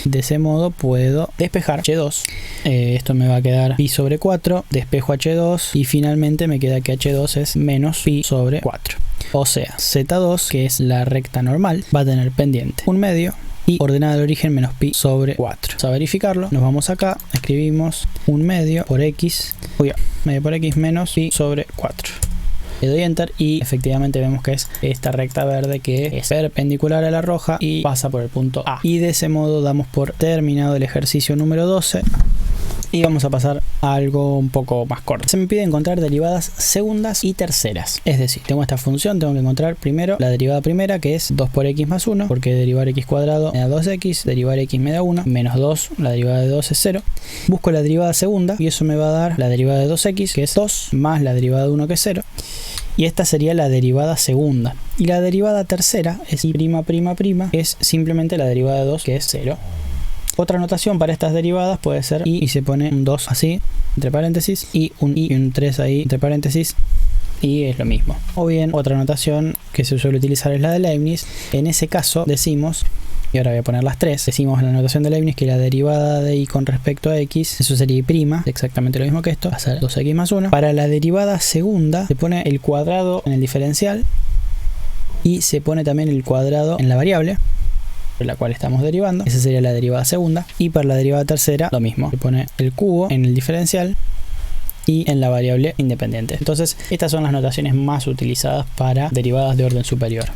De ese modo puedo despejar H2. Esto me va a quedar pi sobre 4, despejo H2 y finalmente me queda que H2 es menos pi sobre 4. O sea, Z2, que es la recta normal, va a tener pendiente 1/2 y ordenada de origen menos pi sobre 4. Vamos a verificarlo. Nos vamos acá, escribimos 1/2 por x, medio por x menos pi sobre 4. Le doy enter y efectivamente vemos que es esta recta verde que es perpendicular a la roja y pasa por el punto A. Y de ese modo damos por terminado el ejercicio número 12. Y vamos a pasar a algo un poco más corto. Se me pide encontrar derivadas segundas y terceras. Es decir, tengo esta función, tengo que encontrar primero la derivada primera, que es 2 por x más 1, porque derivar x cuadrado me da 2x, derivar x me da 1, menos 2, la derivada de 2 es 0. Busco la derivada segunda y eso me va a dar la derivada de 2x, que es 2, más la derivada de 1, que es 0. Y esta sería la derivada segunda. Y la derivada tercera es y'', es simplemente la derivada de 2, que es 0. Otra notación para estas derivadas puede ser y se pone un 2 así, entre paréntesis, y un 3 ahí, entre paréntesis, y es lo mismo. O bien, otra notación que se suele utilizar es la de Leibniz. En ese caso decimos, y ahora voy a poner las 3, decimos en la notación de Leibniz que la derivada de y con respecto a x, eso sería y', exactamente lo mismo que esto, va a ser 2x más 1. Para la derivada segunda se pone el cuadrado en el diferencial y se pone también el cuadrado en la variable la cual estamos derivando. Esa sería la derivada segunda. Y para la derivada tercera lo mismo, se pone el cubo en el diferencial y en la variable independiente. Entonces estas son las notaciones más utilizadas para derivadas de orden superior.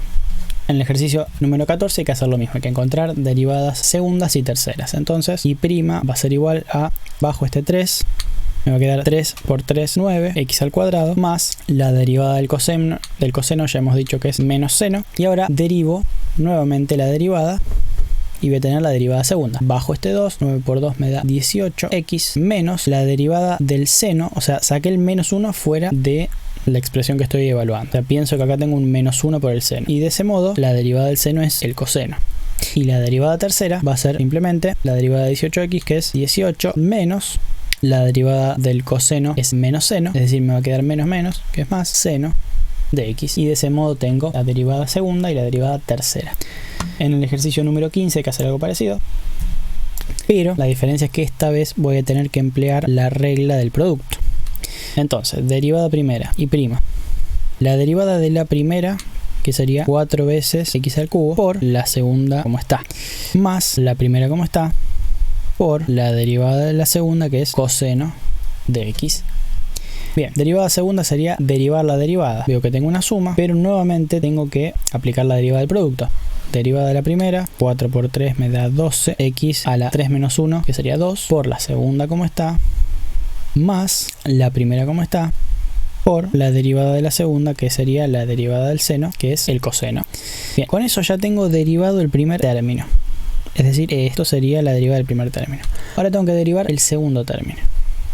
En el ejercicio número 14 hay que hacer lo mismo, hay que encontrar derivadas segundas y terceras. Entonces y' va a ser igual a, bajo este 3, me va a quedar 3 por 3, 9, x al cuadrado, más la derivada del coseno, ya hemos dicho que es menos seno. Y ahora derivo nuevamente la derivada y voy a tener la derivada segunda. Bajo este 2, 9 por 2 me da 18x menos la derivada del seno, o sea, saqué el menos 1 fuera de la expresión que estoy evaluando. O sea, pienso que acá tengo un menos 1 por el seno. Y de ese modo, la derivada del seno es el coseno. Y la derivada tercera va a ser simplemente la derivada de 18x, que es 18 menos la derivada del coseno es menos seno, es decir, me va a quedar menos, que es más seno de x. Y de ese modo tengo la derivada segunda y la derivada tercera. En el ejercicio número 15 hay que hacer algo parecido, pero la diferencia es que esta vez voy a tener que emplear la regla del producto. Entonces, derivada primera y prima. La derivada de la primera, que sería 4 veces x al cubo, por la segunda como está, más la primera como está, por la derivada de la segunda, que es coseno de x. Bien, derivada segunda sería derivar la derivada. Veo que tengo una suma, pero nuevamente tengo que aplicar la derivada del producto. Derivada de la primera, 4 por 3 me da 12, x a la 3 menos 1, que sería 2, por la segunda como está, más la primera como está, por la derivada de la segunda, que sería la derivada del seno, que es el coseno. Bien, con eso ya tengo derivado el primer término. Es decir, esto sería la derivada del primer término. Ahora tengo que derivar el segundo término.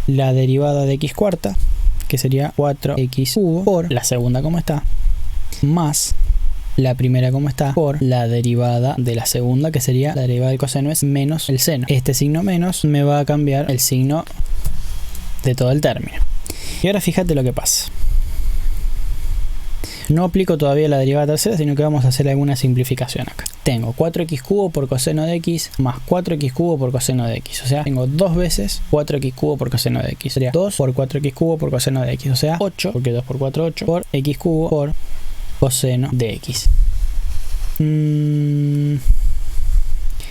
La derivada de x cuarta, que sería 4x cubo, por la segunda como está, más la primera como está, por la derivada de la segunda, que sería la derivada del coseno es menos el seno. Este signo menos me va a cambiar el signo de todo el término. Y ahora fíjate lo que pasa. No aplico todavía la derivada tercera, sino que vamos a hacer alguna simplificación acá. Tengo 4x cubo por coseno de x más 4x cubo por coseno de x. O sea, tengo 2 veces 4x cubo por coseno de x. Sería 2 por 4x cubo por coseno de x. O sea, 8, porque 2 por 4, 8, por x cubo por coseno de x.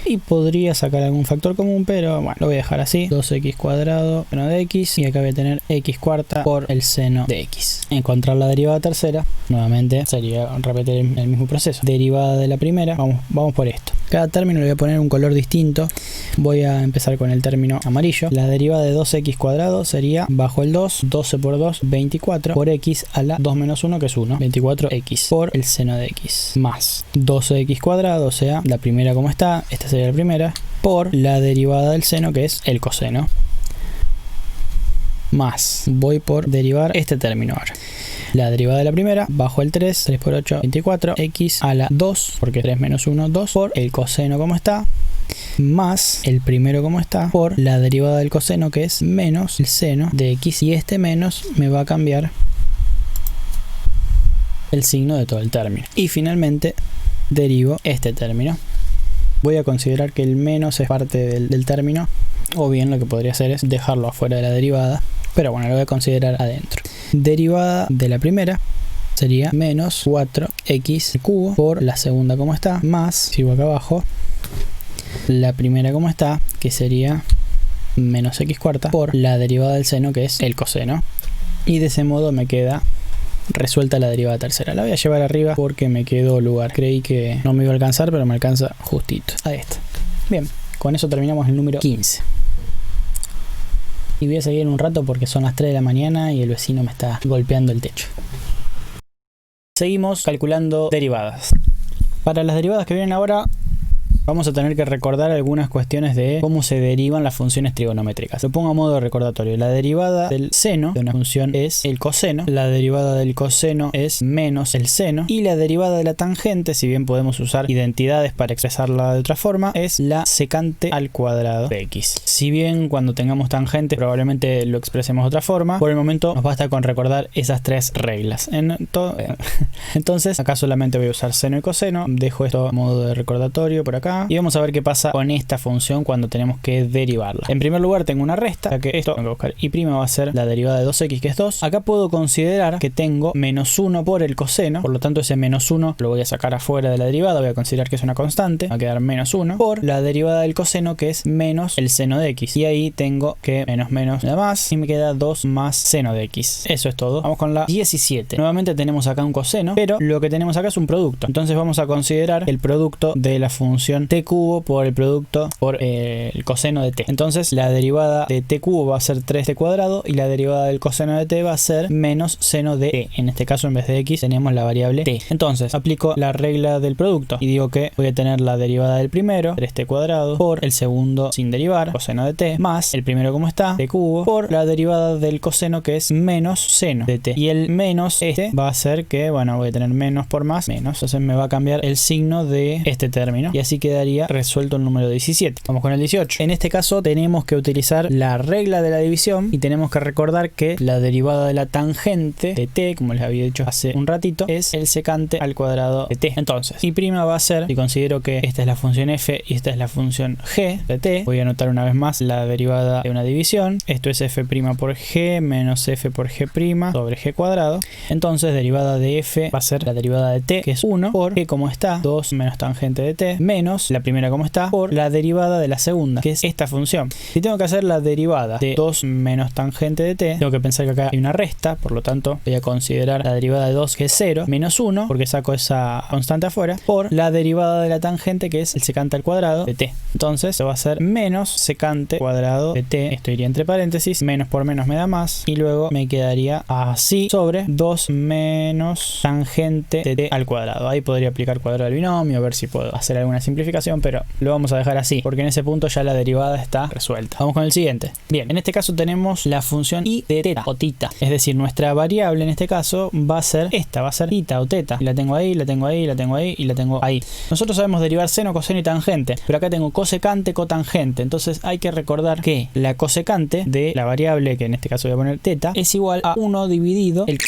Y podría sacar algún factor común, pero bueno, lo voy a dejar así. 2x cuadrado seno de x, y acá voy a tener x cuarta por el seno de x. Encontrar la derivada tercera, nuevamente sería repetir el mismo proceso. Derivada de la primera, vamos por esto. Cada término le voy a poner un color distinto. Voy a empezar con el término amarillo. La derivada de 2x cuadrado sería, bajo el 2, 12 por 2, 24, por x a la 2 menos 1, que es 1, 24x, por el seno de x, más 12x cuadrado, o sea, la primera como está, esta sería la primera, por la derivada del seno, que es el coseno, más, voy por derivar este término ahora. La derivada de la primera, bajo el 3, 3 por 8, 24, x a la 2, porque 3 menos 1, 2, por el coseno como está, más el primero como está, por la derivada del coseno, que es menos el seno de x, y este menos me va a cambiar el signo de todo el término. Y finalmente derivo este término. Voy a considerar que el menos es parte del término, o bien lo que podría hacer es dejarlo afuera de la derivada, pero bueno, lo voy a considerar adentro. Derivada de la primera, sería menos 4x al cubo por la segunda como está, más, sigo acá abajo, la primera como está, que sería menos x cuarta por la derivada del seno, que es el coseno. Y de ese modo me queda resuelta la derivada tercera. La voy a llevar arriba porque me quedó lugar. Creí que no me iba a alcanzar, pero me alcanza justito. Ahí está. Bien, con eso terminamos el número 15. Y voy a seguir un rato porque son las 3 de la mañana y el vecino me está golpeando el techo. Seguimos calculando derivadas. Para las derivadas que vienen ahora, vamos a tener que recordar algunas cuestiones de cómo se derivan las funciones trigonométricas. Lo pongo a modo de recordatorio. La derivada del seno de una función es el coseno. La derivada del coseno es menos el seno. Y la derivada de la tangente, si bien podemos usar identidades para expresarla de otra forma, es la secante al cuadrado de x. Si bien cuando tengamos tangente probablemente lo expresemos de otra forma, por el momento nos basta con recordar esas tres reglas. Entonces acá solamente voy a usar seno y coseno. Dejo esto a modo de recordatorio por acá. Y vamos a ver qué pasa con esta función cuando tenemos que derivarla. En primer lugar tengo una resta, ya que esto tengo que buscar y' va a ser la derivada de 2x, que es 2. Acá puedo considerar que tengo menos 1 por el coseno, por lo tanto ese menos 1 lo voy a sacar afuera de la derivada, voy a considerar que es una constante, va a quedar menos 1 por la derivada del coseno, que es menos el seno de x. Y ahí tengo que menos nada más y me queda 2 más seno de x. Eso es todo. Vamos con la 17. Nuevamente tenemos acá un coseno, pero lo que tenemos acá es un producto. Entonces vamos a considerar el producto de la función t cubo por el producto por el coseno de t. Entonces la derivada de t cubo va a ser 3t cuadrado y la derivada del coseno de t va a ser menos seno de t. En este caso, en vez de x tenemos la variable t. Entonces aplico la regla del producto y digo que voy a tener la derivada del primero, 3t cuadrado, por el segundo sin derivar, coseno de t, más el primero como está, t cubo, por la derivada del coseno, que es menos seno de t. Y el menos este va a hacer que, bueno, voy a tener menos por más, menos. Entonces me va a cambiar el signo de este término y así quedaría resuelto el número 17. Vamos con el 18. En este caso tenemos que utilizar la regla de la división y tenemos que recordar que la derivada de la tangente de t, como les había dicho hace un ratito, es el secante al cuadrado de t. Entonces, y' va a ser, si considero que esta es la función f y esta es la función g de t, voy a anotar una vez más la derivada de una división. Esto es f' por g menos f por g' sobre g cuadrado. Entonces, derivada de f va a ser la derivada de t, que es 1 por g como está, 2 menos tangente de t, menos la primera como está, por la derivada de la segunda, que es esta función. Si tengo que hacer la derivada de 2 menos tangente de t, tengo que pensar que acá hay una resta, por lo tanto voy a considerar la derivada de 2, que es 0, menos 1, porque saco esa constante afuera, por la derivada de la tangente, que es el secante al cuadrado de t. Entonces esto va a ser menos secante cuadrado de t, esto iría entre paréntesis, menos por menos me da más, y luego me quedaría así sobre 2 menos tangente de t al cuadrado. Ahí podría aplicar cuadrado del binomio, a ver si puedo hacer alguna simplificación, pero lo vamos a dejar así, porque en ese punto ya la derivada está resuelta. Vamos con el siguiente. Bien, en este caso tenemos la función i de teta o tita, es decir, nuestra variable en este caso va a ser esta, va a ser tita o teta. Y la tengo ahí, la tengo ahí, la tengo ahí y la tengo ahí. Nosotros sabemos derivar seno, coseno y tangente, pero acá tengo cosecante, cotangente. Entonces hay que recordar que la cosecante de la variable, que en este caso voy a poner teta, es igual a 1 dividido el...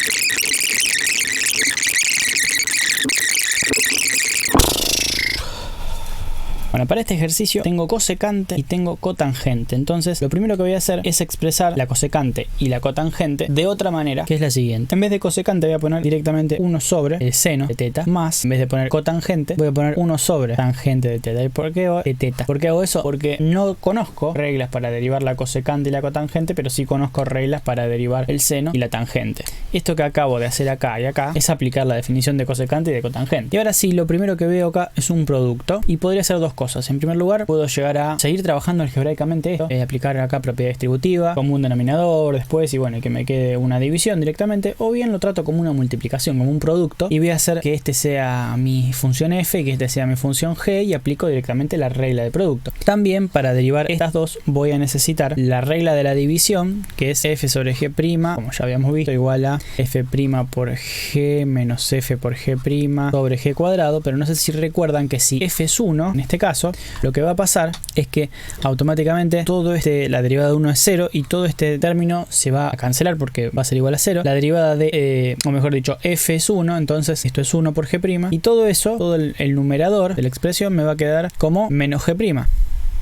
Bueno, para este ejercicio tengo cosecante y tengo cotangente. Entonces lo primero que voy a hacer es expresar la cosecante y la cotangente de otra manera, que es la siguiente. En vez de cosecante voy a poner directamente 1 sobre el seno de teta, más, en vez de poner cotangente, voy a poner 1 sobre tangente de teta. ¿Y por qué de teta? ¿Por qué hago eso? Porque no conozco reglas para derivar la cosecante y la cotangente, pero sí conozco reglas para derivar el seno y la tangente. Esto que acabo de hacer acá y acá es aplicar la definición de cosecante y de cotangente. Y ahora sí, lo primero que veo acá es un producto y podría ser dos cosas. En primer lugar, puedo llegar a seguir trabajando algebraicamente esto, aplicar acá propiedad distributiva, como un denominador después y bueno, que me quede una división directamente, o bien lo trato como una multiplicación, como un producto, y voy a hacer que este sea mi función f y que este sea mi función g y aplico directamente la regla de producto. También para derivar estas dos voy a necesitar la regla de la división, que es f sobre g', como ya habíamos visto, igual a f' por g menos f por g' sobre g cuadrado, pero no sé si recuerdan que si f es 1, en este caso, lo que va a pasar es que automáticamente todo la derivada de 1 es 0 y todo este término se va a cancelar porque va a ser igual a 0. La derivada de, o mejor dicho, f es 1, entonces esto es 1 por g' y todo eso, todo el numerador de la expresión me va a quedar como menos g'.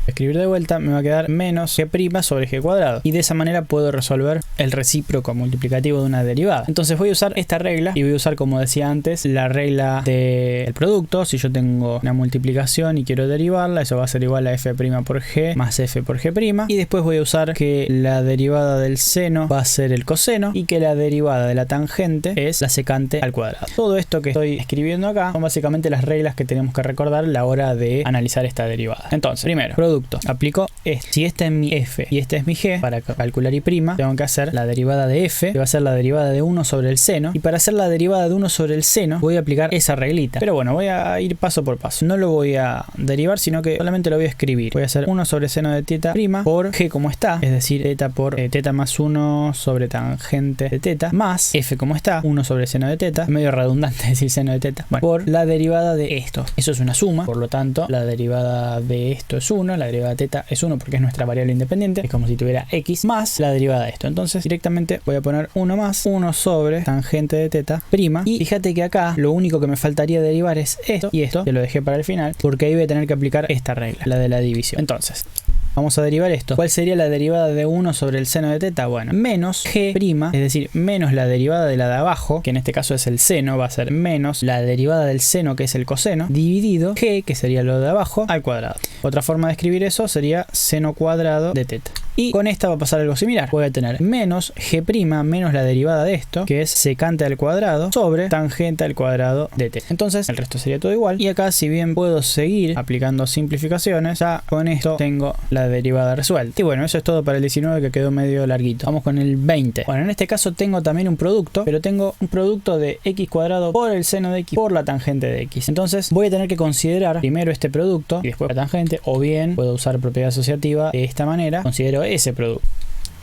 Escribir de vuelta me va a quedar menos g' sobre g cuadrado. Y de esa manera puedo resolver el recíproco multiplicativo de una derivada. Entonces voy a usar esta regla y voy a usar, como decía antes, la regla del producto. Si yo tengo una multiplicación y quiero derivarla, eso va a ser igual a f' por g más f por g'. Y después voy a usar que la derivada del seno va a ser el coseno y que la derivada de la tangente es la secante al cuadrado. Todo esto que estoy escribiendo acá son básicamente las reglas que tenemos que recordar a la hora de analizar esta derivada. Entonces, primero, producto. Aplico esto. Si este es mi f y este es mi g, para calcular y', tengo que hacer la derivada de f, que va a ser la derivada de 1 sobre el seno. Y para hacer la derivada de 1 sobre el seno, voy a aplicar esa reglita. Pero bueno, voy a ir paso por paso. No lo voy a derivar, sino que solamente lo voy a escribir. Voy a hacer 1 sobre seno de teta prima por g como está, es decir, teta por teta más 1 sobre tangente de teta, más f como está, 1 sobre seno de teta, medio redundante decir seno de teta, bueno, por la derivada de esto. Eso es una suma, por lo tanto, la derivada de esto es 1, la derivada de teta es 1 porque es nuestra variable independiente, es como si tuviera x más la derivada de esto. Entonces, directamente voy a poner 1 más 1 sobre tangente de teta prima, y fíjate que acá lo único que me faltaría derivar es esto y esto, que lo dejé para el final, porque ahí voy a tener que aplicar esta regla, la de la división. Entonces, vamos a derivar esto. ¿Cuál sería la derivada de 1 sobre el seno de teta? Bueno, menos g', es decir, menos la derivada de la de abajo, que en este caso es el seno, va a ser menos la derivada del seno, que es el coseno, dividido g, que sería lo de abajo, al cuadrado. Otra forma de escribir eso sería seno cuadrado de teta. Y con esta va a pasar algo similar. Voy a tener menos g', menos la derivada de esto, que es secante al cuadrado, sobre tangente al cuadrado de teta. Entonces, el resto sería todo igual. Y acá, si bien puedo seguir aplicando simplificaciones, ya con esto tengo la derivada resuelta. Y bueno, eso es todo para el 19, que quedó medio larguito. Vamos con el 20. Bueno, en este caso tengo también un producto, pero tengo un producto de x cuadrado por el seno de x por la tangente de x. Entonces voy a tener que considerar primero este producto y después la tangente, o bien puedo usar propiedad asociativa de esta manera. Considero ese producto.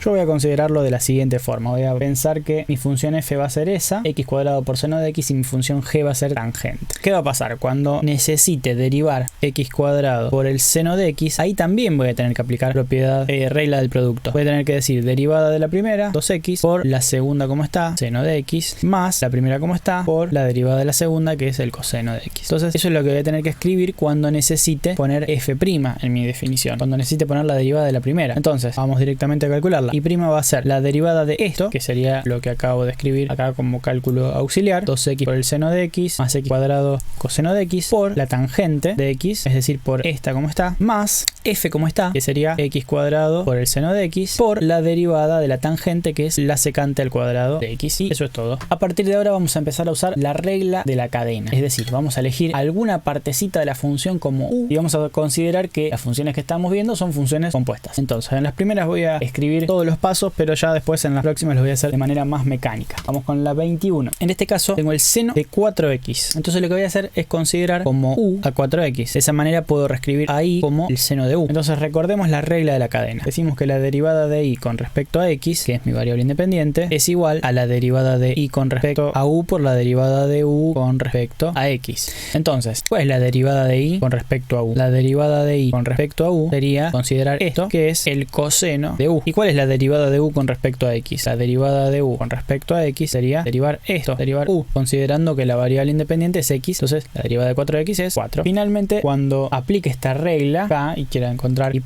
Yo voy a considerarlo de la siguiente forma. Voy a pensar que mi función f va a ser esa, x cuadrado por seno de x, y mi función g va a ser tangente. ¿Qué va a pasar? Cuando necesite derivar x cuadrado por el seno de x, ahí también voy a tener que aplicar propiedad, regla del producto. Voy a tener que decir derivada de la primera, 2x, por la segunda como está, seno de x, más la primera como está, por la derivada de la segunda, que es el coseno de x. Entonces, eso es lo que voy a tener que escribir cuando necesite poner f' en mi definición, cuando necesite poner la derivada de la primera. Entonces, vamos directamente a calcularla. Y prima va a ser la derivada de esto, que sería lo que acabo de escribir acá como cálculo auxiliar, 2x por el seno de x, más x cuadrado coseno de x, por la tangente de x, es decir, por esta como está, más f como está, que sería x cuadrado por el seno de x, por la derivada de la tangente, que es la secante al cuadrado de x. Y eso es todo. A partir de ahora vamos a empezar a usar la regla de la cadena, es decir, vamos a elegir alguna partecita de la función como u, y vamos a considerar que las funciones que estamos viendo son funciones compuestas. Entonces, en las primeras voy a escribir todos los pasos, pero ya después en las próximas los voy a hacer de manera más mecánica. Vamos con la 21. En este caso tengo el seno de 4x. Entonces lo que voy a hacer es considerar como u a 4x. De esa manera puedo reescribir a y como el seno de u. Entonces recordemos la regla de la cadena. Decimos que la derivada de y con respecto a x, que es mi variable independiente, es igual a la derivada de y con respecto a u por la derivada de u con respecto a x. Entonces, ¿cuál es la derivada de y con respecto a u? La derivada de y con respecto a u sería considerar esto, que es el coseno de u. ¿Y cuál es la derivada de u con respecto a x? La derivada de u con respecto a x sería derivar esto, derivar u, considerando que la variable independiente es x. Entonces, la derivada de 4x es 4. Finalmente, cuando aplique esta regla acá y quiera encontrar y',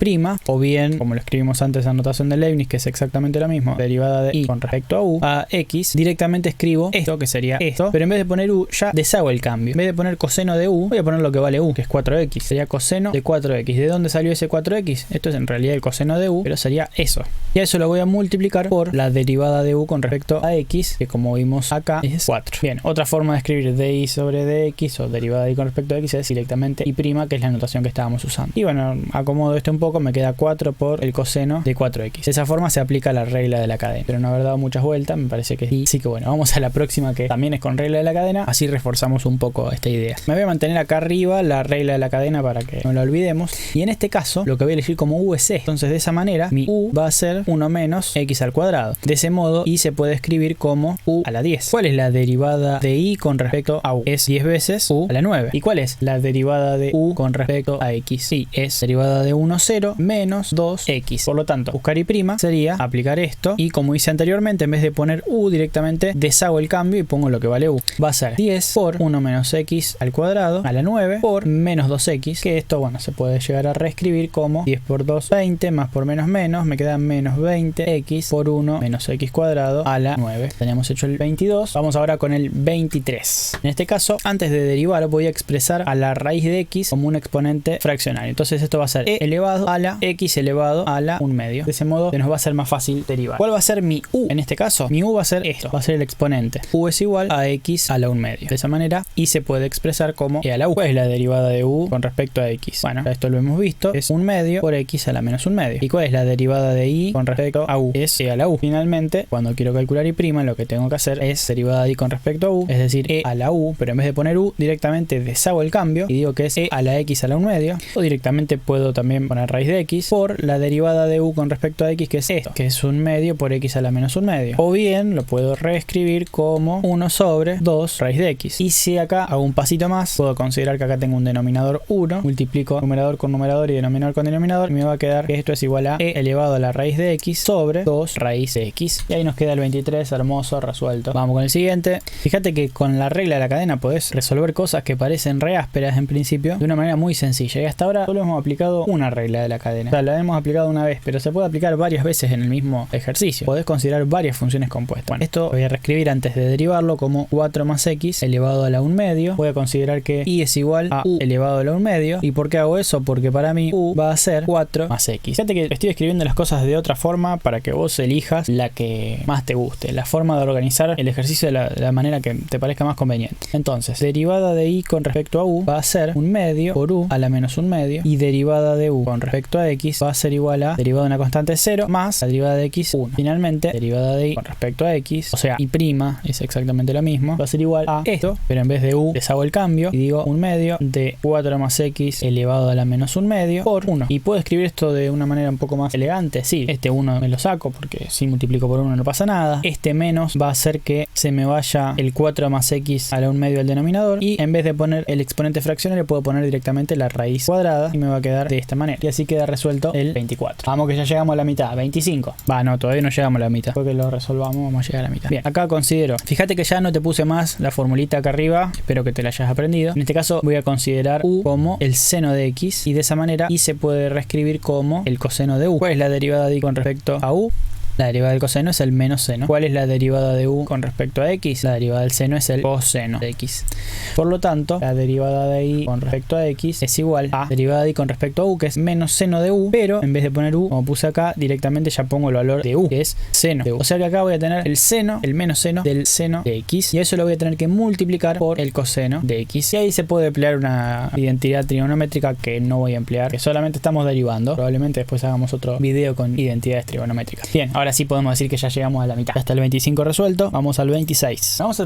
o bien, como lo escribimos antes en anotación de Leibniz, que es exactamente lo mismo, derivada de y con respecto a u a x, directamente escribo esto, que sería esto, pero en vez de poner u, ya deshago el cambio. En vez de poner coseno de u, voy a poner lo que vale u, que es 4x. Sería coseno de 4x. ¿De dónde salió ese 4x? Esto es en realidad el coseno de u, pero sería eso. Y a eso lo voy a multiplicar por la derivada de u con respecto a x, que como vimos acá es 4. Bien, otra forma de escribir dy sobre dx o derivada de y con respecto a x es directamente y', que es la notación que estábamos usando. Y bueno, acomodo esto un poco, me queda 4 por el coseno de 4x. De esa forma se aplica la regla de la cadena, pero no haber dado muchas vueltas, me parece que sí. Así que bueno, vamos a la próxima, que también es con regla de la cadena, así reforzamos un poco esta idea. Me voy a mantener acá arriba la regla de la cadena para que no la olvidemos, y en este caso lo que voy a elegir como u es esto. Entonces, de esa manera mi u va a ser 1 1 menos x al cuadrado. De ese modo, y se puede escribir como u a la 10. ¿Cuál es la derivada de y con respecto a u? Es 10 veces u a la 9. ¿Y cuál es la derivada de u con respecto a x? Sí, es derivada de 1, 0 menos 2x. Por lo tanto, buscar y prima sería aplicar esto, y como hice anteriormente, en vez de poner u directamente, deshago el cambio y pongo lo que vale u. Va a ser 10 por 1 menos x al cuadrado a la 9 por menos 2x, que esto, bueno, se puede llegar a reescribir como 10 por 2, 20, más por menos menos, me queda menos 20x por 1 menos x cuadrado a la 9. Tenemos hecho el 22. Vamos ahora con el 23. En este caso, antes de derivar, voy a expresar a la raíz de x como un exponente fraccionario. Entonces esto va a ser e elevado a la x elevado a la 1 medio. De ese modo se nos va a ser más fácil derivar. ¿Cuál va a ser mi u? En este caso, mi u va a ser esto, va a ser el exponente. U es igual a x a la 1 medio. De esa manera, y se puede expresar como e a la u. ¿Cuál es la derivada de u con respecto a x? Bueno, esto lo hemos visto, es 1 medio por x a la menos 1 medio. ¿Y cuál es la derivada de y con respecto a u? Es e a la u. Finalmente, cuando quiero calcular y prima, lo que tengo que hacer es derivada de y con respecto a u, es decir, e a la u, pero en vez de poner u, directamente deshago el cambio y digo que es e a la x a la 1 medio, o directamente puedo también poner raíz de x por la derivada de u con respecto a x, que es esto, que es 1 medio por x a la menos 1 medio. O bien lo puedo reescribir como 1 sobre 2 raíz de x. Y si acá hago un pasito más, puedo considerar que acá tengo un denominador 1, multiplico numerador con numerador y denominador con denominador, y me va a quedar que esto es igual a e elevado a la raíz de x sobre 2 raíz de x. Y ahí nos queda el 23, hermoso, resuelto. Vamos con el siguiente. Fíjate que con la regla de la cadena podés resolver cosas que parecen re ásperas en principio de una manera muy sencilla. Y hasta ahora solo hemos aplicado una regla de la cadena. O sea, la hemos aplicado una vez, pero se puede aplicar varias veces en el mismo ejercicio. Podés considerar varias funciones compuestas. Bueno, esto voy a reescribir antes de derivarlo como 4 más x elevado a la 1 medio. Voy a considerar que y es igual a u elevado a la 1 medio. ¿Y por qué hago eso? Porque para mí u va a ser 4 más x. Fíjate que estoy escribiendo las cosas de otra forma para que vos elijas la que más te guste, la forma de organizar el ejercicio de la manera que te parezca más conveniente. Entonces, derivada de y con respecto a u va a ser 1 medio por u a la menos 1 medio, y derivada de u con respecto a x va a ser igual a derivada de una constante 0 más la derivada de x 1. Finalmente, derivada de y con respecto a x, o sea, y prima es exactamente lo mismo, va a ser igual a esto, pero en vez de u deshago el cambio y digo 1 medio de 4 más x elevado a la menos 1 medio por 1. Y puedo escribir esto de una manera un poco más elegante. Sí, este 1 me lo saco porque si multiplico por 1 no pasa nada. Este menos va a hacer que se me vaya el 4 más x a la 1 medio al denominador, y en vez de poner el exponente fraccionario puedo poner directamente la raíz cuadrada y me va a quedar de esta manera. Y así queda resuelto el 24. Vamos que ya llegamos a la mitad. 25. Va, no, todavía no llegamos a la mitad. Porque lo resolvamos, vamos a llegar a la mitad. Bien, acá considero. Fíjate que ya no te puse más la formulita acá arriba. Espero que te la hayas aprendido. En este caso voy a considerar u como el seno de x, y de esa manera y se puede reescribir como el coseno de u. ¿Cuál es la derivada de y con respecto a u? La derivada del coseno es el menos seno. ¿Cuál es la derivada de u con respecto a x? La derivada del seno es el coseno de x. Por lo tanto, la derivada de y con respecto a x es igual a derivada de y con respecto a u, que es menos seno de u, pero en vez de poner u, como puse acá, directamente ya pongo el valor de u, que es seno de u. O sea que acá voy a tener el seno, el menos seno del seno de x, y eso lo voy a tener que multiplicar por el coseno de x. Y ahí se puede emplear una identidad trigonométrica que no voy a emplear, que solamente estamos derivando. Probablemente después hagamos otro video con identidades trigonométricas. Bien, ahora sí podemos decir que ya llegamos a la mitad. Ya está el 25 resuelto. Vamos al 26. Vamos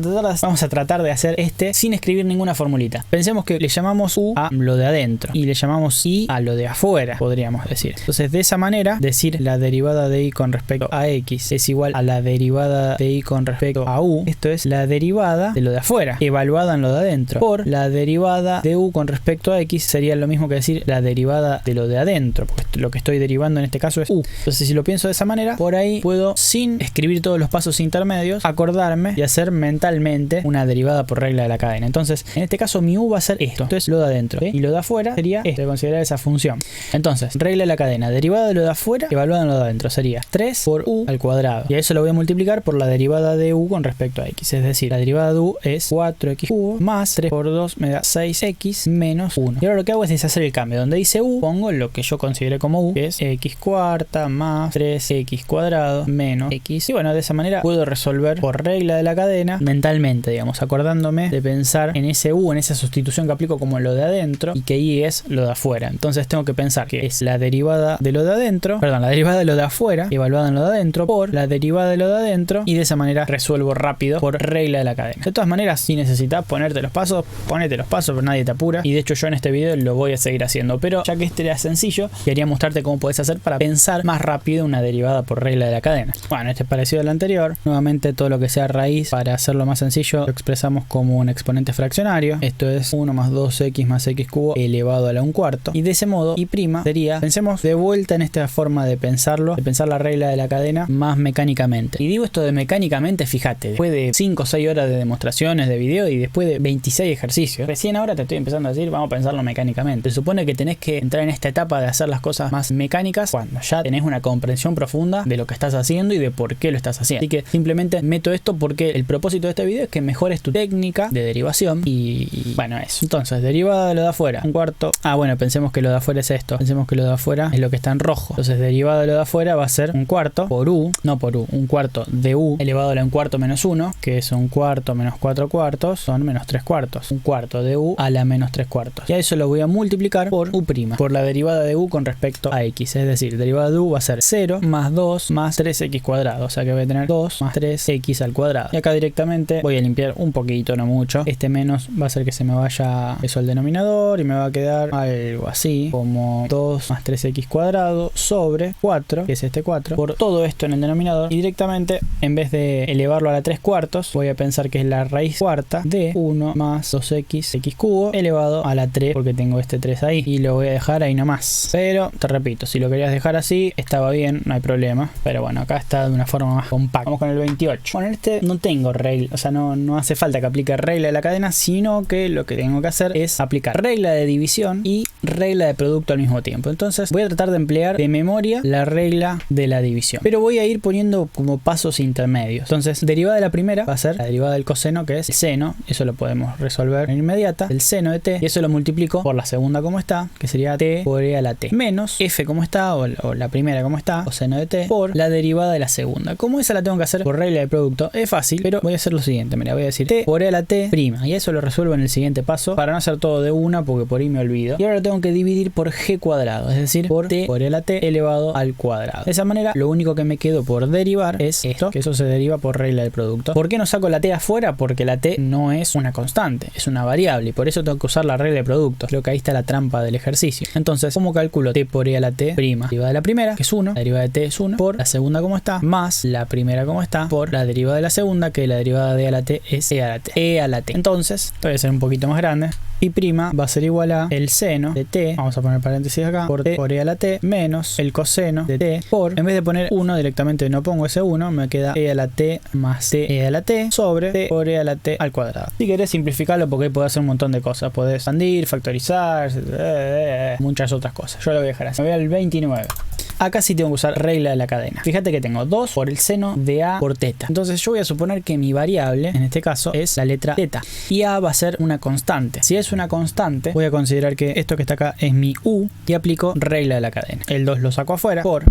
a tratar de hacer este sin escribir ninguna formulita. Pensemos que le llamamos u a lo de adentro y le llamamos y a lo de afuera, podríamos decir. Entonces, de esa manera, decir la derivada de y con respecto a x es igual a la derivada de y con respecto a u. Esto es la derivada de lo de afuera, evaluada en lo de adentro, por la derivada de u con respecto a x. Sería lo mismo que decir la derivada de lo de adentro, porque lo que estoy derivando en este caso es u. Entonces, si lo pienso de esa manera, por ahí puedo, sin escribir todos los pasos intermedios, acordarme y hacer mentalmente una derivada por regla de la cadena. Entonces, en este caso mi u va a ser esto. Esto es lo de adentro, ¿sí? Y lo de afuera sería esto, de considerar esa función. Entonces, regla de la cadena, derivada de lo de afuera evaluada en lo de adentro sería 3 por u al cuadrado. Y a eso lo voy a multiplicar por la derivada de u con respecto a x. Es decir, la derivada de u es 4x cubo más 3 por 2 me da 6x menos 1. Y ahora lo que hago es deshacer el cambio. Donde dice u, pongo lo que yo considere como u, que es x cuarta más 3x cuadrado menos x. Y bueno, de esa manera puedo resolver por regla de la cadena mentalmente, digamos, acordándome de pensar en ese u, en esa sustitución que aplico como lo de adentro, y que y es lo de afuera. Entonces tengo que pensar que es la derivada de lo de adentro, perdón, la derivada de lo de afuera evaluada en lo de adentro por la derivada de lo de adentro, y de esa manera resuelvo rápido por regla de la cadena. De todas maneras, si necesitas ponerte los pasos, ponete los pasos, pero nadie te apura, y de hecho yo en este video lo voy a seguir haciendo. Pero ya que este era sencillo, quería mostrarte cómo puedes hacer para pensar más rápido una derivada por regla regla de la cadena. Bueno, este es parecido al anterior. Nuevamente todo lo que sea raíz, para hacerlo más sencillo, lo expresamos como un exponente fraccionario. Esto es 1 más 2x más x cubo elevado a la 1/4. Y de ese modo, y' sería, pensemos de vuelta en esta forma de pensarlo, de pensar la regla de la cadena más mecánicamente. Y digo esto de mecánicamente, fíjate, después de 5 o 6 horas de demostraciones de video y después de 26 ejercicios, recién ahora te estoy empezando a decir, vamos a pensarlo mecánicamente. Se supone que tenés que entrar en esta etapa de hacer las cosas más mecánicas cuando ya tenés una comprensión profunda de lo que estás haciendo y de por qué lo estás haciendo. Así que simplemente meto esto porque el propósito de este video es que mejores tu técnica de derivación y bueno, eso. Entonces, derivada de lo de afuera, 1/4. Ah, bueno, pensemos que lo de afuera es esto. Pensemos que lo de afuera es lo que está en rojo. Entonces, derivada de lo de afuera va a ser 1/4 por u, no por u, 1/4 de u elevado a la 1/4 menos 1, que es 1/4 menos 4/4, son menos 3/4. 1/4 de u a la menos 3/4. Y a eso lo voy a multiplicar por u', por la derivada de u con respecto a x. Es decir, derivada de u va a ser 0 más 2 más 3x cuadrado. O sea que voy a tener 2 más 3x al cuadrado. Y acá directamente voy a limpiar un poquito, no mucho. Este menos va a hacer que se me vaya eso al denominador y me va a quedar algo así como 2 más 3x cuadrado sobre 4, que es este 4, por todo esto en el denominador. Y directamente, en vez de elevarlo a la 3/4, voy a pensar que es la raíz cuarta de 1 más 2x x cubo elevado a la 3, porque tengo este 3 ahí. Y lo voy a dejar ahí nomás. Pero, te repito, si lo querías dejar así, estaba bien, no hay problema. Pero bueno, acá está de una forma más compacta. Vamos con el 28. Bueno, en este no tengo regla, o sea, no hace falta que aplique regla de la cadena, sino que lo que tengo que hacer es aplicar regla de división y regla de producto al mismo tiempo. Entonces voy a tratar de emplear de memoria la regla de la división, pero voy a ir poniendo como pasos intermedios. Entonces, derivada de la primera va a ser la derivada del coseno, que es el seno. Eso lo podemos resolver en inmediata, el seno de t, y eso lo multiplico por la segunda como está, que sería t por e a la t, menos f como está, o la primera como está, coseno de t, por la derivada de la segunda. Como esa la tengo que hacer por regla de producto, es fácil, pero voy a hacer lo siguiente. Mira, voy a decir t por e a la t prima, y eso lo resuelvo en el siguiente paso para no hacer todo de una, porque por ahí me olvido. Y ahora lo tengo que dividir por g cuadrado, es decir, por t por e a la t elevado al cuadrado. De esa manera, lo único que me quedó por derivar es esto, que eso se deriva por regla del producto. ¿Por qué no saco la t afuera? Porque la t no es una constante, es una variable, y por eso tengo que usar la regla de producto. Creo que ahí está la trampa del ejercicio. Entonces, ¿cómo calculo t por e a la t prima? Derivada de la primera, que es 1, la derivada de t es 1, por la segunda como está, más la primera como está, por la derivada de la segunda, que la derivada de a la t es e a la t. E a la t. Entonces, voy a hacer un poquito más grande. Y prima va a ser igual a el seno de t, vamos a poner paréntesis acá, por t por e a la t, menos el coseno de t por, en vez de poner 1 directamente no pongo ese 1, me queda e a la t más t e a la t sobre t por e a la t al cuadrado. Si querés simplificarlo, porque ahí podés hacer un montón de cosas, podés expandir, factorizar, muchas otras cosas. Yo lo voy a dejar así. Me voy al 29. Acá sí tengo que usar regla de la cadena. Fíjate que tengo 2 por el seno de a por teta. Entonces yo voy a suponer que mi variable, en este caso, es la letra teta. Y a va a ser una constante. Si es una constante, voy a considerar que esto que está acá es mi u y aplico regla de la cadena. El 2 lo saco afuera por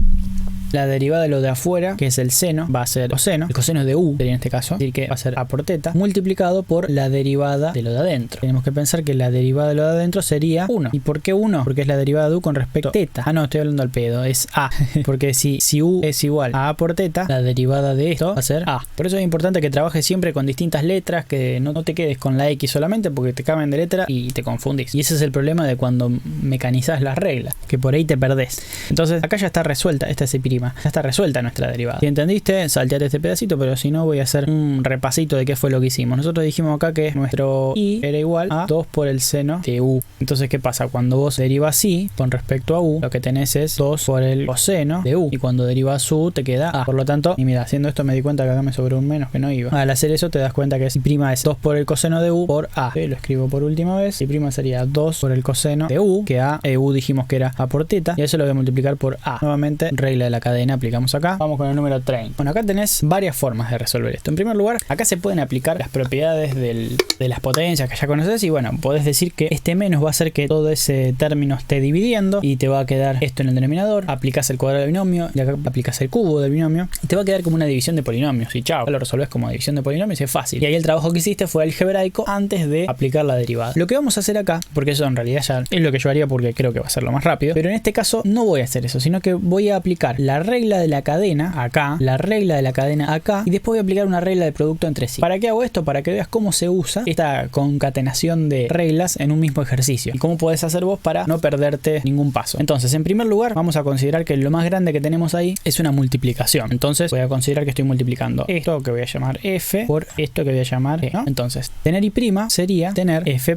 la derivada de lo de afuera, que es el seno, va a ser coseno. El coseno es de u, sería en este caso, es decir que va a ser a por teta, multiplicado por la derivada de lo de adentro. Tenemos que pensar que la derivada de lo de adentro sería 1. ¿Y por qué 1? Porque es la derivada de u con respecto a teta. Ah, no, estoy hablando al pedo, es a. Porque si u es igual a por teta, la derivada de esto va a ser a. Por eso es importante que trabajes siempre con distintas letras, que no te quedes con la x solamente, porque te cambian de letra y te confundís. Y ese es el problema de cuando mecanizás las reglas, que por ahí te perdés. Entonces, acá ya está resuelta, esta es prima. Ya está resuelta nuestra derivada. Si entendiste, salteate este pedacito, pero si no, voy a hacer un repasito de qué fue lo que hicimos. Nosotros dijimos acá que nuestro i era igual a 2 por el seno de u. Entonces, ¿qué pasa? Cuando vos derivas i con respecto a u, lo que tenés es 2 por el coseno de u. Y cuando derivas u, te queda a. Por lo tanto, y mira, haciendo esto me di cuenta que acá me sobró un menos que no iba. Al hacer eso, te das cuenta que si prima es 2 por el coseno de u por a. Lo escribo por última vez. Y prima sería 2 por el coseno de u, que a u dijimos que era a por teta. Y eso lo voy a multiplicar por a. Nuevamente, regla de la cadena aplicamos acá. Vamos con el número 30. Bueno, acá tenés varias formas de resolver esto. En primer lugar, acá se pueden aplicar las propiedades de las potencias que ya conoces. Y bueno, podés decir que este menos va a hacer que todo ese término esté dividiendo y te va a quedar esto en el denominador. Aplicás el cuadrado del binomio y acá aplicás el cubo del binomio y te va a quedar como una división de polinomios. Y chao, lo resolvés como división de polinomios y es fácil. Y ahí el trabajo que hiciste fue algebraico antes de aplicar la derivada. Lo que vamos a hacer acá, porque eso en realidad ya es lo que yo haría porque creo que va a ser lo más rápido, pero en este caso no voy a hacer eso, sino que voy a aplicar la la regla de la cadena acá, la regla de la cadena acá, y después voy a aplicar una regla de producto entre sí. ¿Para qué hago esto? Para que veas cómo se usa esta concatenación de reglas en un mismo ejercicio y cómo podés hacer vos para no perderte ningún paso. Entonces, en primer lugar, vamos a considerar que lo más grande que tenemos ahí es una multiplicación. Entonces, voy a considerar que estoy multiplicando esto que voy a llamar f por esto que voy a llamar g, ¿no? Entonces, tener y' sería tener f'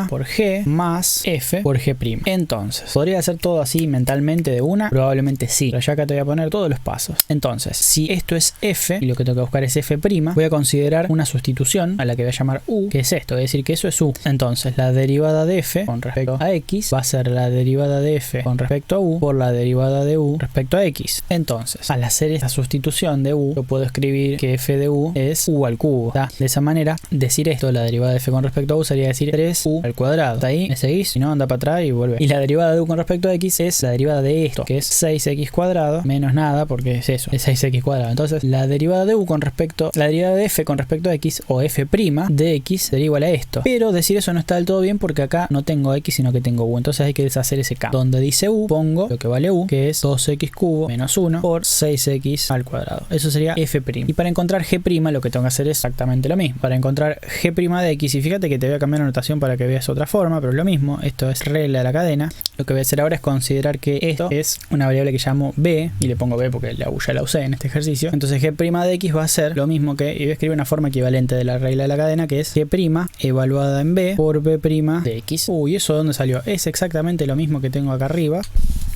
por g más f por g'. Entonces, ¿podría hacer todo así mentalmente de una? Probablemente sí, pero ya acá te voy a poner todos los pasos. Entonces, si esto es f y lo que tengo que buscar es f', voy a considerar una sustitución a la que voy a llamar u, que es esto, es decir, que eso es u. Entonces, la derivada de f con respecto a x va a ser la derivada de f con respecto a u por la derivada de u respecto a x. Entonces, al hacer esta sustitución de u, yo puedo escribir que f de u es u al cubo. ¿Tá? De esa manera, decir esto, la derivada de f con respecto a u sería decir 3u al cuadrado. ¿Está ahí? ¿Me seguís? Si no, anda para atrás y vuelve. Y la derivada de u con respecto a x es la derivada de esto, que es 6x cuadrado menos nada, porque es eso, es 6x cuadrado. Entonces, la derivada de u con respecto, la derivada de f con respecto a x, o f' de x, sería igual a esto. Pero decir eso no está del todo bien porque acá no tengo x, sino que tengo u. Entonces hay que deshacer ese k. Donde dice u, pongo lo que vale u, que es 2x cubo menos 1 por 6x al cuadrado. Eso sería f'. Y para encontrar g', lo que tengo que hacer es exactamente lo mismo. Para encontrar g' de x, y fíjate que te voy a cambiar la notación para que veas otra forma, pero es lo mismo. Esto es regla de la cadena. Lo que voy a hacer ahora es considerar que esto es una variable que llamo b, y le pongo b porque la u ya la usé en este ejercicio. Entonces g' de x va a ser lo mismo que, y voy a escribir una forma equivalente de la regla de la cadena, que es g' evaluada en b por b' de x. Uy, ¿eso dónde salió? Es exactamente lo mismo que tengo acá arriba.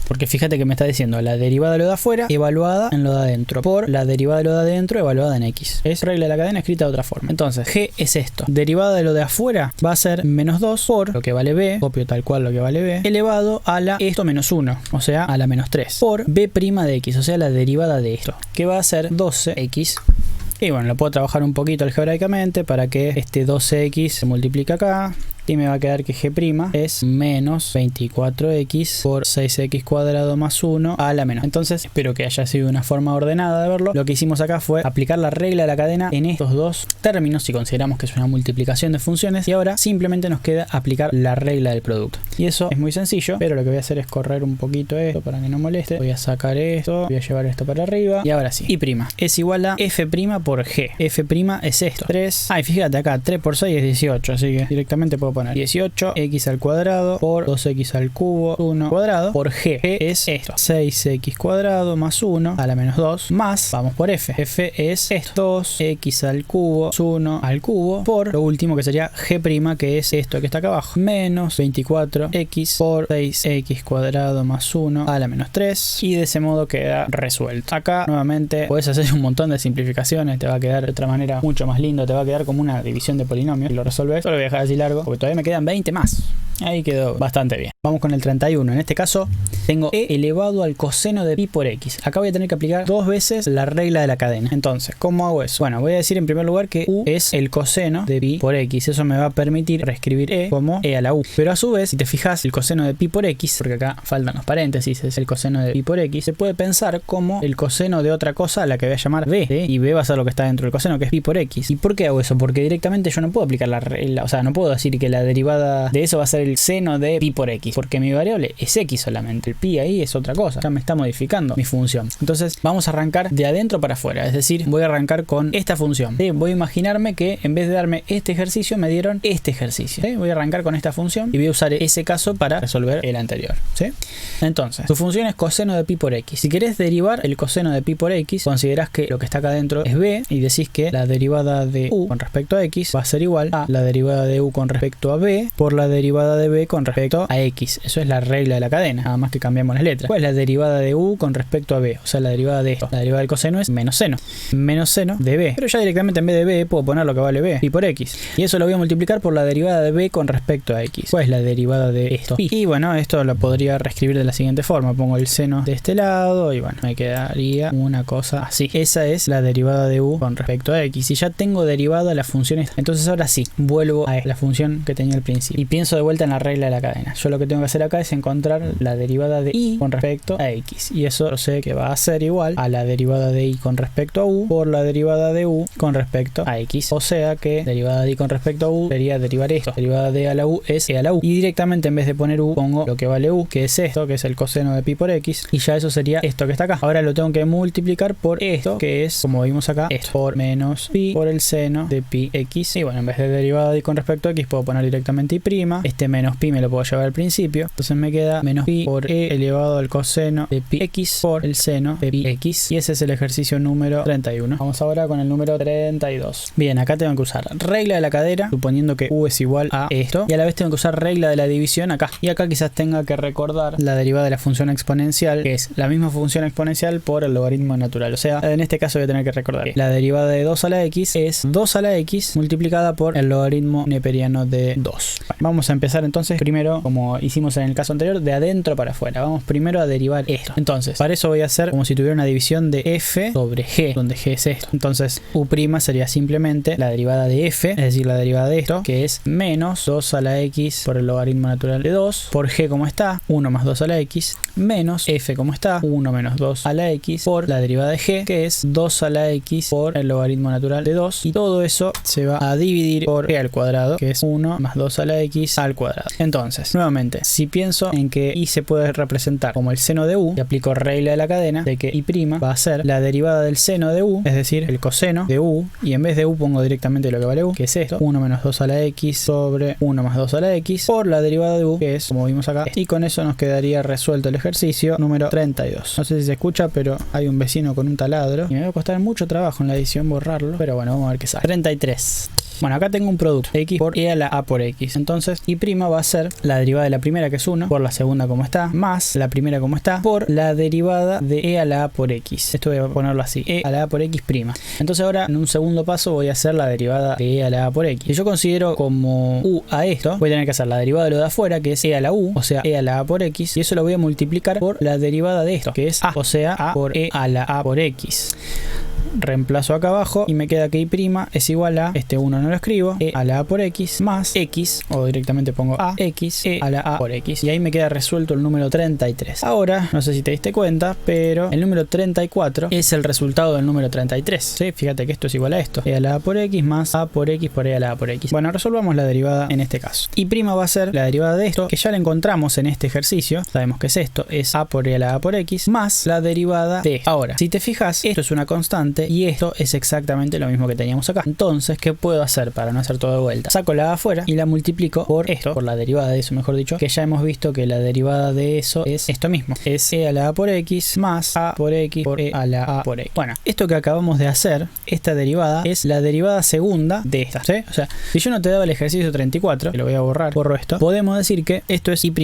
Porque fíjate que me está diciendo la derivada de lo de afuera evaluada en lo de adentro por la derivada de lo de adentro evaluada en x. Es regla de la cadena escrita de otra forma. Entonces, g es esto. Derivada de lo de afuera va a ser menos 2 por lo que vale b, copio tal cual lo que vale b, elevado a la esto menos 1, o sea, a la menos 3, por b' de x, o sea, la derivada de esto, que va a ser 12x. Y bueno, lo puedo trabajar un poquito algebraicamente para que este 12x se multiplique acá. Y me va a quedar que g' es menos 24x por 6x cuadrado más 1 a la menos. Entonces, espero que haya sido una forma ordenada de verlo. Lo que hicimos acá fue aplicar la regla de la cadena en estos dos términos, si consideramos que es una multiplicación de funciones. Y ahora simplemente nos queda aplicar la regla del producto. Y eso es muy sencillo, pero lo que voy a hacer es correr un poquito esto para que no moleste. Voy a sacar esto, voy a llevar esto para arriba. Y ahora sí, y' es igual a f' por g. F' es esto, 3. Y fíjate acá, 3 por 6 es 18, así que directamente puedo poner 18x al cuadrado por 2x al cubo 1 cuadrado por g. G es esto, 6x cuadrado más 1 a la menos 2 más, vamos por f. F es esto, 2x al cubo 1 al cubo por lo último que sería g', que es esto que está acá abajo, menos 24x por 6x cuadrado más 1 a la menos 3. Y de ese modo queda resuelto. Acá nuevamente puedes hacer un montón de simplificaciones, te va a quedar de otra manera mucho más lindo, te va a quedar como una división de polinomios y lo resolves. Solo voy a dejar así largo porque todavía me quedan 20 más. Ahí quedó bastante bien. Vamos con el 31. En este caso tengo e elevado al coseno de pi por x. Acá voy a tener que aplicar dos veces la regla de la cadena. Entonces, ¿cómo hago eso? Bueno, voy a decir en primer lugar que u es el coseno de pi por x. Eso me va a permitir reescribir e como e a la u. Pero a su vez, si te fijas, el coseno de pi por x, porque acá faltan los paréntesis, es el coseno de pi por x, se puede pensar como el coseno de otra cosa a la que voy a llamar b, ¿sí? Y b va a ser lo que está dentro del coseno, que es pi por x. ¿Y por qué hago eso? Porque directamente yo no puedo aplicar la regla, o sea, no puedo decir que la derivada de eso va a ser el seno de pi por x, porque mi variable es x solamente. El pi ahí es otra cosa, ya me está modificando mi función. Entonces vamos a arrancar de adentro para afuera, es decir, voy a arrancar con esta función, ¿sí? Voy a imaginarme que en vez de darme este ejercicio me dieron este ejercicio, ¿sí? Voy a arrancar con esta función y voy a usar ese caso para resolver el anterior, ¿sí? Entonces, tu función es coseno de pi por x. Si querés derivar el coseno de pi por x, considerás que lo que está acá adentro es b y decís que la derivada de u con respecto a x va a ser igual a la derivada de u con respecto a b por la derivada de b con respecto a x. Eso es la regla de la cadena, nada más que cambiamos las letras. ¿Cuál es la derivada de u con respecto a b? O sea, la derivada de esto. La derivada del coseno es menos seno de b. Pero ya directamente en vez de b puedo poner lo que vale b, pi por x. Y eso lo voy a multiplicar por la derivada de b con respecto a x. ¿Cuál es la derivada de esto? Pi. Y bueno, esto lo podría reescribir de la siguiente forma. Pongo el seno de este lado y bueno, me quedaría una cosa así. Esa es la derivada de u con respecto a x. Y ya tengo derivada la función esta. Entonces ahora sí, vuelvo a la función que tenía al principio. Y pienso de vuelta vuelta en la regla de la cadena. Yo lo que tengo que hacer acá es encontrar la derivada de y con respecto a x. Y eso yo sé que va a ser igual a la derivada de y con respecto a u por la derivada de u con respecto a x. O sea que derivada de y con respecto a u sería derivar esto. Derivada de a la u es e a la u. Y directamente en vez de poner u pongo lo que vale u, que es esto, que es el coseno de pi por x. Y ya eso sería esto que está acá. Ahora lo tengo que multiplicar por esto, que es, como vimos acá, esto, por menos pi por el seno de pi x. Y bueno, en vez de derivada de y con respecto a x puedo poner directamente y'. Este menos pi me lo puedo llevar al principio. Entonces me queda menos pi por e elevado al coseno de pi x por el seno de pi x. Y ese es el ejercicio número 31. Vamos ahora con el número 32. Bien, acá tengo que usar regla de la cadena, suponiendo que u es igual a esto. Y a la vez tengo que usar regla de la división acá. Y acá quizás tenga que recordar la derivada de la función exponencial, que es la misma función exponencial por el logaritmo natural. O sea, en este caso voy a tener que recordar que la derivada de 2 a la x es 2 a la x multiplicada por el logaritmo neperiano de 2. Bueno, vamos a empezar entonces primero, como hicimos en el caso anterior, de adentro para afuera. Vamos primero a derivar esto. Entonces, para eso voy a hacer como si tuviera una división de f sobre g, donde g es esto. Entonces, u' sería simplemente la derivada de f, es decir, la derivada de esto, que es menos 2 a la x por el logaritmo natural de 2, por g como está, 1 más 2 a la x, menos f como está, 1 menos 2 a la x, por la derivada de g, que es 2 a la x por el logaritmo natural de 2, y todo eso se va a dividir por g al cuadrado, que es 1 más 2 a la x al cuadrado. Entonces, nuevamente, si pienso en que y se puede representar como el seno de u, y aplico regla de la cadena de que y' va a ser la derivada del seno de u, es decir, el coseno de u, y en vez de u pongo directamente lo que vale u, que es esto, 1 menos 2 a la x sobre 1 más 2 a la x, por la derivada de u, que es, como vimos acá, y con eso nos quedaría resuelto el ejercicio número 32. No sé si se escucha, pero hay un vecino con un taladro, y me va a costar mucho trabajo en la edición borrarlo, pero bueno, vamos a ver qué sale. 33. Bueno, acá tengo un producto, x por e a la a por x. Entonces, y' va a ser la derivada de la primera, que es 1, por la segunda como está, más la primera como está, por la derivada de e a la a por x. Esto voy a ponerlo así, e a la a por x'. Entonces ahora, en un segundo paso, voy a hacer la derivada de e a la a por x. Si yo considero como u a esto, voy a tener que hacer la derivada de lo de afuera, que es e a la u, o sea, e a la a por x, y eso lo voy a multiplicar por la derivada de esto, que es a, o sea, a por e a la a por x. Reemplazo acá abajo y me queda que y' es igual a, este 1 no lo escribo, e a la a por x más x, o directamente pongo a x, e a la a por x, y ahí me queda resuelto el número 33. Ahora, no sé si te diste cuenta, pero el número 34 es el resultado del número 33, ¿sí? Fíjate que esto es igual a esto, e a la a por x más a por x por e a la a por x. Bueno, resolvamos la derivada en este caso. Y' va a ser la derivada de esto, que ya la encontramos en este ejercicio, sabemos que es esto, es a por e a la a por x, más la derivada de esto. Ahora, si te fijas, esto es una constante, y esto es exactamente lo mismo que teníamos acá. Entonces, ¿qué puedo hacer para no hacer todo de vuelta? Saco la a afuera y la multiplico por esto, por la derivada de eso, mejor dicho, que ya hemos visto que la derivada de eso es esto mismo, es e a la a por x más a por x por e a la a por x. Bueno, esto que acabamos de hacer, esta derivada, es la derivada segunda de esta, ¿sí? O sea, si yo no te daba el ejercicio 34, que lo voy a borrar, borro esto, podemos decir que esto es y'',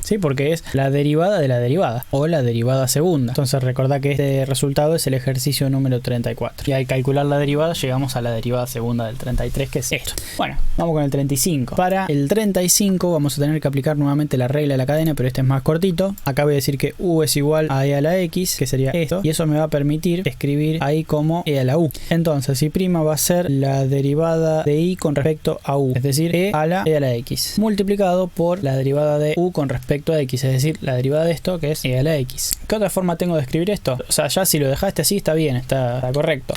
¿sí? Porque es la derivada de la derivada, o la derivada segunda. Entonces, recordá que este resultado es el ejercicio número 34. Y al calcular la derivada llegamos a la derivada segunda del 33, que es esto. Bueno, vamos con el 35. Para el 35 vamos a tener que aplicar nuevamente la regla de la cadena, pero este es más cortito. Acá voy a decir que u es igual a e a la x, que sería esto, y eso me va a permitir escribir ahí como e a la u. Entonces, y' va a ser la derivada de y con respecto a u, es decir, e a la x, multiplicado por la derivada de u con respecto a x, es decir, la derivada de esto, que es e a la x. ¿Qué otra forma tengo de escribir esto? O sea, ya si lo dejaste así está bien, está correcto.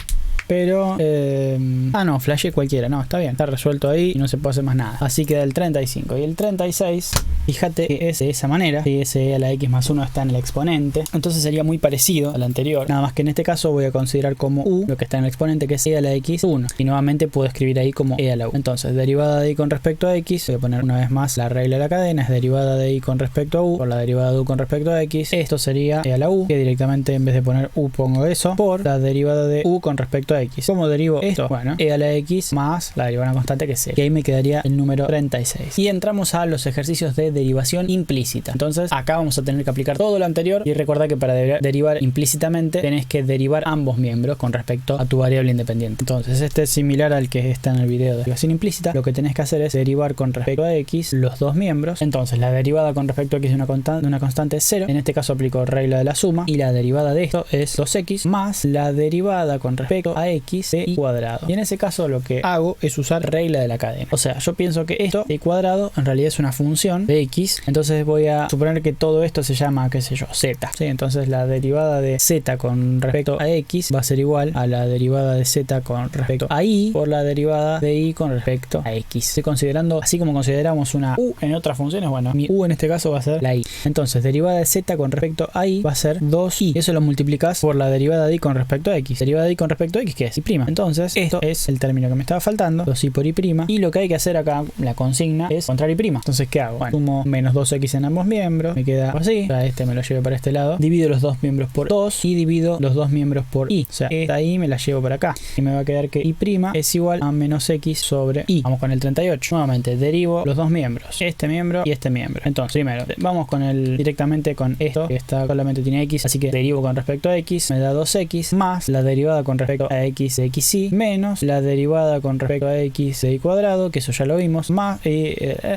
Pero, no, flashé cualquiera, no, está bien, está resuelto ahí y no se puede hacer más nada. Así queda el 35 y el 36, fíjate que es de esa manera, si ese a la x más 1 está en el exponente, entonces sería muy parecido al anterior, nada más que en este caso voy a considerar como u, lo que está en el exponente, que es e a la x 1, y nuevamente puedo escribir ahí como e a la u. Entonces, derivada de y con respecto a x, voy a poner una vez más la regla de la cadena, es derivada de y con respecto a u, por la derivada de u con respecto a x, esto sería e a la u, que directamente en vez de poner u pongo eso, por la derivada de u con respecto a x. ¿Cómo derivo esto? Bueno, e a la x más la derivada constante, que es c. Y ahí me quedaría el número 36. Y entramos a los ejercicios de derivación implícita. Entonces acá vamos a tener que aplicar todo lo anterior y recordar que para derivar implícitamente tenés que derivar ambos miembros con respecto a tu variable independiente. Entonces este es similar al que está en el video de derivación implícita. Lo que tenés que hacer es derivar con respecto a x los dos miembros. Entonces la derivada con respecto a x de una constante es 0. En este caso aplico regla de la suma y la derivada de esto es 2x más la derivada con respecto a x de y cuadrado. Y en ese caso lo que hago es usar regla de la cadena. O sea, yo pienso que esto de y cuadrado en realidad es una función de x. Entonces voy a suponer que todo esto se llama, qué sé yo, z. ¿Sí? Entonces la derivada de z con respecto a x va a ser igual a la derivada de z con respecto a y por la derivada de y con respecto a x. Estoy considerando, así como consideramos una u en otras funciones, bueno, mi u en este caso va a ser la y. Entonces derivada de z con respecto a y va a ser 2y. Eso lo multiplicas por la derivada de y con respecto a x. Derivada de y con respecto a x, ¿qué es? Y prima. Entonces esto es el término que me estaba faltando, 2y por y prima. Y lo que hay que hacer acá, la consigna, es encontrar y prima. Entonces, ¿qué hago? Bueno, sumo menos 2x en ambos miembros, me queda así. O sea, este me lo llevo para este lado. Divido los dos miembros por 2 y divido los dos miembros por y. O sea, esta y me la llevo para acá. Y me va a quedar que y prima es igual a menos x sobre y. Vamos con el 38. Nuevamente, derivo los dos miembros. Este miembro y este miembro. Entonces, primero, vamos con directamente con esto, que esta solamente tiene x. Así que derivo con respecto a x, me da 2x más la derivada con respecto a x de xy menos la derivada con respecto a x de y cuadrado, que eso ya lo vimos, más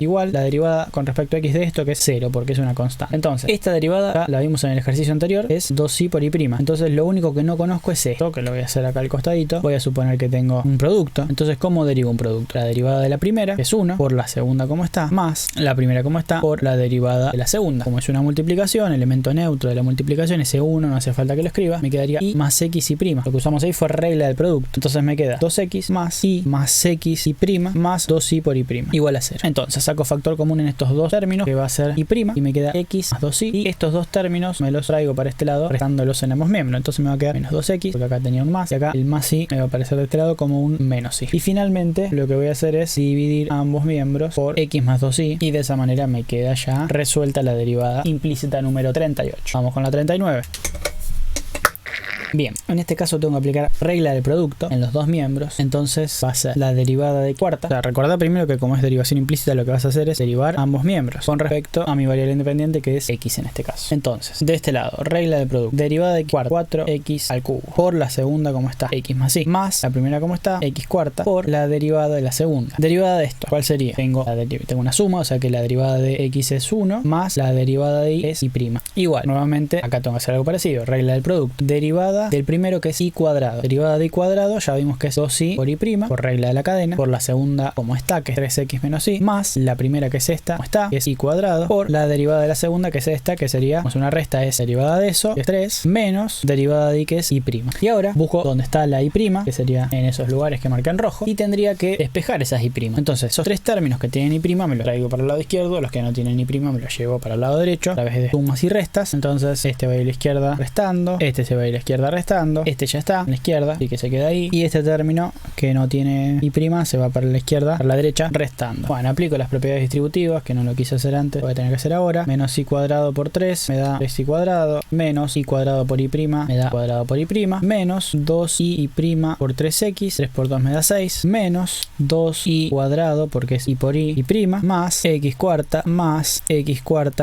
igual la derivada con respecto a x de esto, que es 0, porque es una constante. Entonces, esta derivada la vimos en el ejercicio anterior, es 2y por y prima. Entonces, lo único que no conozco es esto, que lo voy a hacer acá al costadito. Voy a suponer que tengo un producto. Entonces, ¿cómo derivo un producto? La derivada de la primera, que es 1, por la segunda como está, más la primera como está, por la derivada de la segunda. Como es una multiplicación, elemento neutro de la multiplicación, ese 1, no hace falta que lo escriba, me quedaría y más x y prima. Lo que usamos ahí fue regla del producto. Entonces me queda 2x más y más x y prima más 2y por y prima igual a 0. Entonces saco factor común en estos dos términos, que va a ser y prima, y me queda x más 2y, y estos dos términos me los traigo para este lado restándolos en ambos miembros. Entonces me va a quedar menos 2x, porque acá tenía un más, y acá el más y me va a aparecer de este lado como un menos y. Y finalmente lo que voy a hacer es dividir ambos miembros por x más 2y, y de esa manera me queda ya resuelta la derivada implícita número 38. Vamos con la 39. Bien, en este caso tengo que aplicar regla del producto en los dos miembros. Entonces va a ser la derivada de cuarta. O sea, recordá primero que como es derivación implícita, lo que vas a hacer es derivar ambos miembros con respecto a mi variable independiente, que es x en este caso. Entonces, de este lado, regla del producto, derivada de cuarta, 4x al cubo, por la segunda como está, x más y, más la primera como está, x cuarta, por la derivada de la segunda. Derivada de esto, ¿cuál sería? Tengo una suma, o sea que la derivada de x es 1, más la derivada de y es y prima. Igual, nuevamente, acá tengo que hacer algo parecido, regla del producto, derivada del primero, que es y cuadrado. Derivada de y cuadrado ya vimos que es 2y por y prima, por regla de la cadena, por la segunda como está, que es 3x menos y, más la primera, que es esta, como está, que es y cuadrado, por la derivada de la segunda, que es esta, que sería, como una resta, es derivada de eso, que es 3, menos derivada de y, que es y prima. Y ahora busco dónde está la y prima, que sería en esos lugares que marqué en rojo, y tendría que despejar esas y prima. Entonces, esos tres términos que tienen y prima me los traigo para el lado izquierdo, los que no tienen y prima me los llevo para el lado derecho, a través de sumas y restas. Entonces, este va a ir a la izquierda restando, este se va a ir a la izquierda restando, este ya está en la izquierda, así que se queda ahí, y este término que no tiene y prima se va para la izquierda, para la derecha, restando. Bueno, aplico las propiedades distributivas, que no lo quise hacer antes, lo voy a tener que hacer ahora. Menos y cuadrado por 3 me da 3y cuadrado, menos y cuadrado por y prima me da cuadrado por y prima, menos 2y y prima por 3x, 3 por 2 me da 6, menos 2y cuadrado, porque es y por y prima, más x cuarta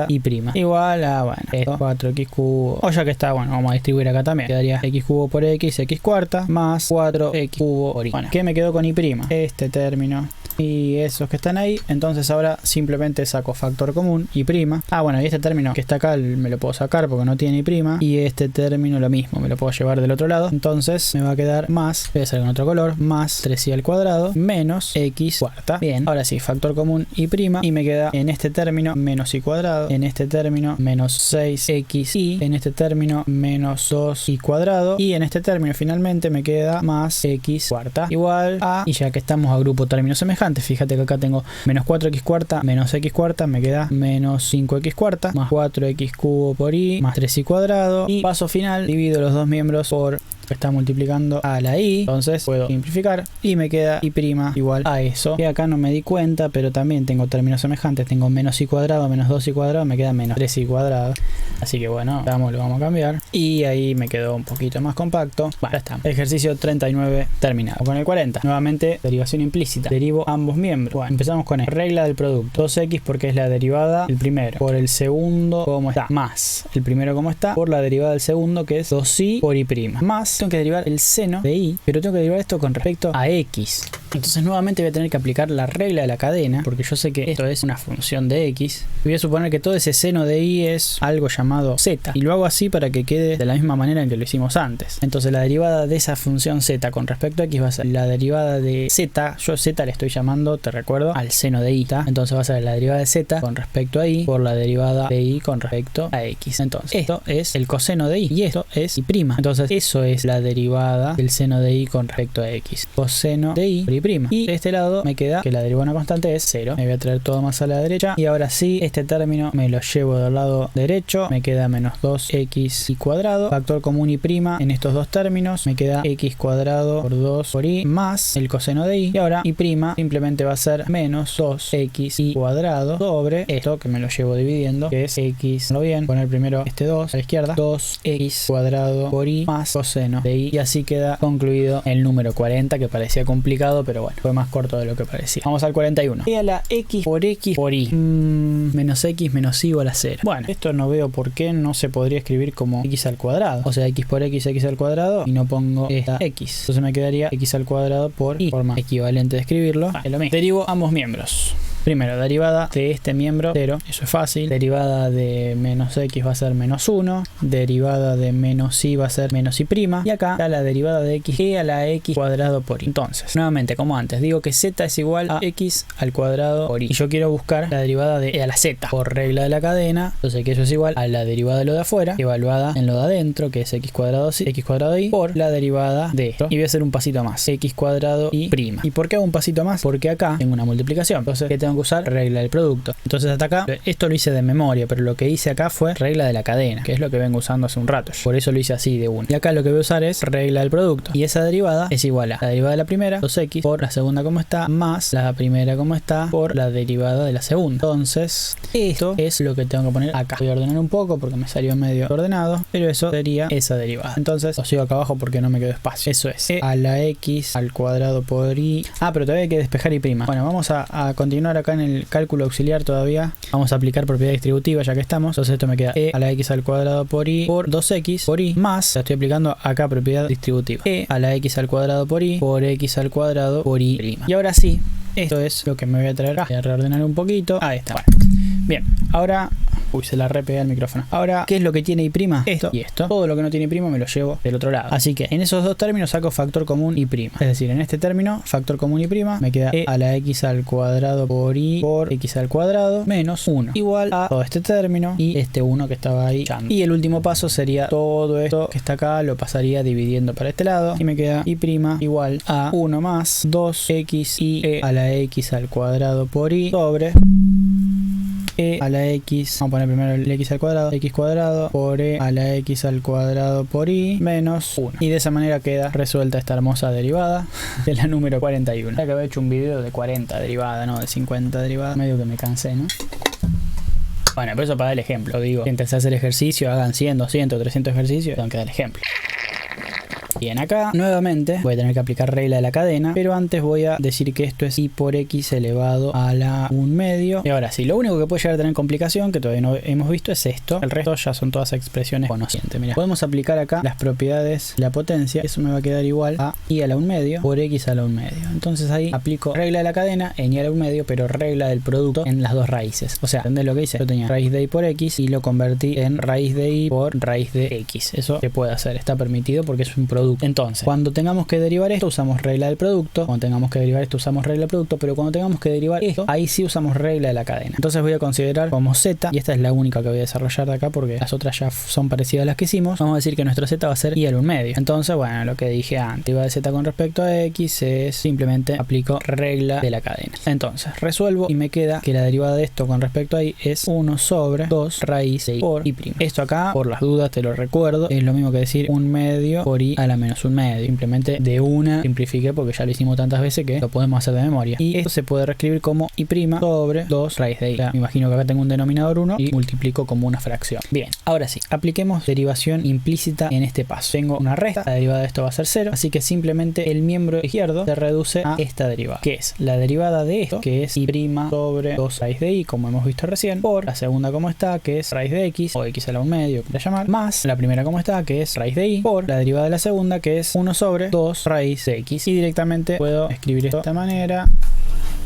y prima, igual a, bueno, esto, 4x cubo, o ya que está, bueno, vamos a distribuir acá también, quedaría x cubo por x cuarta, más 4x cubo por y. Bueno, ¿qué me quedó con y prima? Este término y esos que están ahí. Entonces ahora simplemente saco factor común y prima. Ah, bueno, y este término que está acá me lo puedo sacar porque no tiene y prima, y este término lo mismo, me lo puedo llevar del otro lado. Entonces me va a quedar más, voy a hacer con otro color, más 3y al cuadrado menos x cuarta. Bien, ahora sí, factor común y prima, y me queda en este término menos y cuadrado, en este término menos 6xy, en este término menos 2y cuadrado, y en este término finalmente me queda más x cuarta igual a, y ya que estamos a grupo términos semejantes, fíjate que acá tengo menos 4x cuarta menos x cuarta, me queda menos 5x cuarta, más 4x cubo por y, más 3y cuadrado, y paso final, divido los dos miembros por está multiplicando a la y, entonces puedo simplificar y me queda y' igual a eso, que acá no me di cuenta, pero también tengo términos semejantes, tengo menos y cuadrado, menos 2y cuadrado, me queda menos 3y cuadrado, así que bueno, lo vamos a cambiar y ahí me quedó un poquito más compacto. Bueno, ya está, ejercicio 39 terminado. Con el 40, nuevamente derivación implícita, derivo ambos miembros. Bueno, empezamos con regla del producto, 2x porque es la derivada del primero por el segundo como está, más el primero como está por la derivada del segundo que es 2y por y', más tengo que derivar el seno de y, pero tengo que derivar esto con respecto a x. Entonces nuevamente voy a tener que aplicar la regla de la cadena, porque yo sé que esto es una función de x. Voy a suponer que todo ese seno de y es algo llamado z, y lo hago así para que quede de la misma manera en que lo hicimos antes. Entonces la derivada de esa función z con respecto a x va a ser la derivada de z, yo z le estoy llamando, te recuerdo, al seno de y, entonces va a ser la derivada de z con respecto a y por la derivada de y con respecto a x. Entonces esto es el coseno de y esto es y'. Entonces eso es la derivada del seno de y con respecto a x, coseno de y por y'. Y de este lado me queda que la derivada de una constante es 0. Me voy a traer todo más a la derecha y ahora sí, este término me lo llevo del lado derecho, me queda menos 2x y cuadrado, factor común y' en estos dos términos, me queda x cuadrado por 2 por y más el coseno de y ahora y' simplemente va a ser menos 2x y cuadrado sobre esto que me lo llevo dividiendo, que es x, lo bien, poner primero este 2 a la izquierda, 2x cuadrado por y más coseno de y así queda concluido el número 40, que parecía complicado, pero bueno, fue más corto de lo que parecía. Vamos al 41. Y a la x por y. Menos x menos y igual a 0. Bueno, esto no veo por qué no se podría escribir como x al cuadrado. O sea, x por x al cuadrado y no pongo esta x. Entonces me quedaría x al cuadrado por y. Forma equivalente de escribirlo. Es lo mismo. Derivo ambos miembros. Primero, derivada de este miembro 0, eso es fácil. Derivada de menos x va a ser menos 1. Derivada de menos y va a ser menos y'. Y acá está la derivada de x a la x cuadrado por y. Entonces, nuevamente, como antes, digo que z es igual a x al cuadrado por y. Y yo quiero buscar la derivada de e a la z por regla de la cadena. Entonces, que eso es igual a la derivada de lo de afuera, evaluada en lo de adentro, que es x cuadrado y por la derivada de esto. Y voy a hacer un pasito más, x cuadrado y'. ¿Y por qué hago un pasito más? Porque acá tengo una multiplicación. Entonces, ¿qué tengo que usar? Regla del producto. Entonces hasta acá, esto lo hice de memoria, pero lo que hice acá fue regla de la cadena, que es lo que vengo usando hace un rato. Por eso lo hice así de uno. Y acá lo que voy a usar es regla del producto. Y esa derivada es igual a la derivada de la primera, 2x, por la segunda como está, más la primera como está, por la derivada de la segunda. Entonces, esto es lo que tengo que poner acá. Voy a ordenar un poco porque me salió medio ordenado, pero eso sería esa derivada. Entonces, lo sigo acá abajo porque no me quedó espacio. Eso es e a la x al cuadrado por y. Pero todavía hay que despejar y'. Bueno, vamos a continuar acá en el cálculo auxiliar todavía. Vamos a aplicar propiedad distributiva ya que estamos. Entonces esto me queda e a la x al cuadrado por y por 2x por y más, la estoy aplicando acá propiedad distributiva, e a la x al cuadrado por y por x al cuadrado por y'. Y ahora sí, esto es lo que me voy a traer acá. Voy a reordenar un poquito. Ahí está. Bueno. Bien, ahora... Uy, se la repegué al micrófono. Ahora, ¿qué es lo que tiene y'? Esto y esto. Todo lo que no tiene y' me lo llevo del otro lado. Así que en esos dos términos saco factor común y'. Es decir, en este término, factor común y' me queda e a la x al cuadrado por y por x al cuadrado menos 1. Igual a todo este término y este 1 que estaba ahí. Y el último paso sería todo esto que está acá, lo pasaría dividiendo para este lado. Y me queda y' igual a 1 más 2x y e a la x al cuadrado por y sobre... e a la x, vamos a poner primero el x al cuadrado, x cuadrado por e a la x al cuadrado por y menos 1. Y de esa manera queda resuelta esta hermosa derivada de la número 41. Ya que había hecho un video de 40 derivada, no de 50 derivada, medio que me cansé, ¿no? Bueno, pero eso para dar el ejemplo, digo, mientras se hace el ejercicio, hagan 100, 200, 300 ejercicios, tengo que dar el ejemplo. Bien, acá nuevamente voy a tener que aplicar regla de la cadena, pero antes voy a decir que esto es y por x elevado a la 1/2. Y ahora sí, lo único que puede llegar a tener complicación, que todavía no hemos visto, es esto. El resto ya son todas expresiones conocidas. Mira, podemos aplicar acá las propiedades de la potencia. Eso me va a quedar igual a y a la 1/2 por x a la 1/2. Entonces ahí aplico regla de la cadena en y a la 1/2, pero regla del producto en las dos raíces. O sea, ¿entendés lo que hice? Yo tenía raíz de y por x y lo convertí en raíz de y por raíz de x. Eso se puede hacer, está permitido porque es un producto. Entonces, cuando tengamos que derivar esto, usamos regla del producto. Cuando tengamos que derivar esto, usamos regla del producto. Pero cuando tengamos que derivar esto, ahí sí usamos regla de la cadena. Entonces voy a considerar como z, y esta es la única que voy a desarrollar de acá porque las otras ya son parecidas a las que hicimos. Vamos a decir que nuestro z va a ser y a la 1/2. Entonces, bueno, lo que dije antes, deriva de z con respecto a x es simplemente aplico regla de la cadena. Entonces, resuelvo y me queda que la derivada de esto con respecto a y es 1 sobre 2 raíz de y por y'. Esto acá, por las dudas, te lo recuerdo, es lo mismo que decir 1/2 por y a la la menos un medio. Simplemente de una simplifiqué porque ya lo hicimos tantas veces que lo podemos hacer de memoria. Y esto se puede reescribir como y' sobre 2 raíz de i. Me imagino que acá tengo un denominador 1 y multiplico como una fracción. Bien, ahora sí, apliquemos derivación implícita en este paso. Tengo una resta, la derivada de esto va a ser 0, así que simplemente el miembro izquierdo se reduce a esta derivada, que es la derivada de esto, que es y' sobre 2 raíz de i, como hemos visto recién, por la segunda como está, que es raíz de x, o x a la 1 medio, como llamar, más la primera como está, que es raíz de i, por la derivada de la segunda, que es 1 sobre 2 raíz de x. Y directamente puedo escribir esto de esta manera.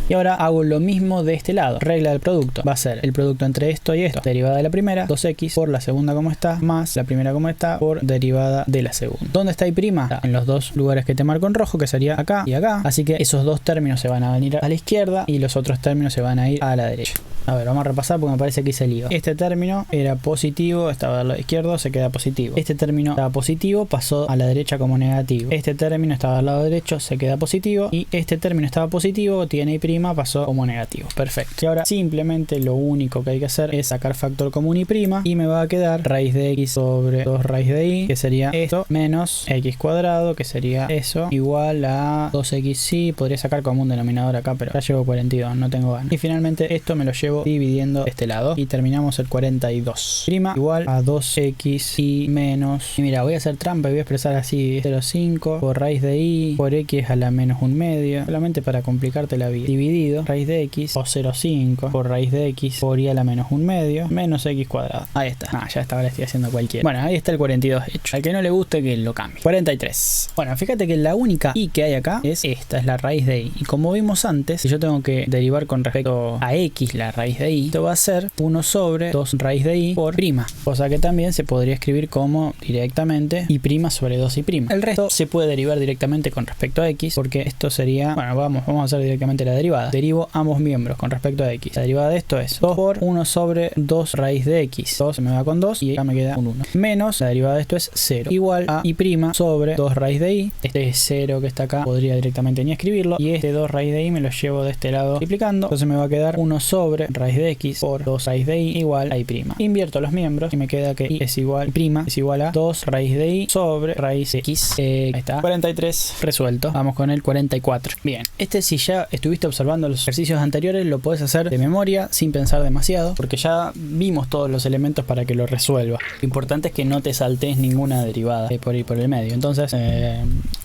Y ahora hago lo mismo de este lado. Regla del producto. Va a ser el producto entre esto y esto. Derivada de la primera, 2x por la segunda como está, más la primera como está por derivada de la segunda. ¿Dónde está y'? Está en los dos lugares que te marco en rojo, que sería acá y acá. Así que esos dos términos se van a venir a la izquierda y los otros términos se van a ir a la derecha. A ver, vamos a repasar porque me parece que hice lío. Este término era positivo, estaba al lado izquierdo, se queda positivo. Este término estaba positivo, pasó a la derecha como negativo. Este término estaba al lado derecho, se queda positivo. Y este término estaba positivo, tiene y', pasó como negativo. Perfecto. Y ahora simplemente lo único que hay que hacer es sacar factor común y' me va a quedar raíz de x sobre 2 raíz de i, que sería esto, menos x cuadrado, que sería eso, igual a 2x. Sí, podría sacar como un denominador acá, pero ya llevo 42, no tengo ganas. Y finalmente esto me lo llevo dividiendo este lado y terminamos el 42. Igual a 2x y menos, y mira, voy a hacer trampa y voy a expresar así 0,5 por raíz de i por x a la menos un medio, solamente para complicarte la vida, dividido raíz de x o 0,5 por raíz de x por y a la menos un medio menos x cuadrado. Ahí está. Ya está, ahora estoy haciendo cualquiera. Bueno, ahí está el 42 hecho. Al que no le guste que lo cambie. 43. Bueno, fíjate que la única y que hay acá es esta, es la raíz de i. Y como vimos antes, si yo tengo que derivar con respecto a x la raíz de i, esto va a ser 1 sobre 2 raíz de i por prima. Cosa que también se podría escribir como directamente y' sobre 2 y'. El resto se puede derivar directamente con respecto a x, porque esto sería, bueno, vamos a hacer directamente la derivada. Derivo ambos miembros con respecto a x. La derivada de esto es 2 por 1 sobre 2 raíz de x. 2 se me va con 2 y acá me queda un 1. Menos la derivada de esto es 0. Igual a y' sobre 2 raíz de i. Este 0 que está acá podría directamente ni escribirlo. Y este 2 raíz de i me lo llevo de este lado multiplicando. Entonces me va a quedar 1 sobre raíz de x por 2 raíz de i igual a y'. Invierto los miembros y me queda que y es igual a 2 raíz de i sobre raíz de x. Ahí está. 43 resuelto. Vamos con el 44. Bien. Este, si ya estuviste observando los ejercicios anteriores, lo puedes hacer de memoria sin pensar demasiado, porque ya vimos todos los elementos para que lo resuelva. Lo importante es que no te saltes ninguna derivada por ir por el medio. Entonces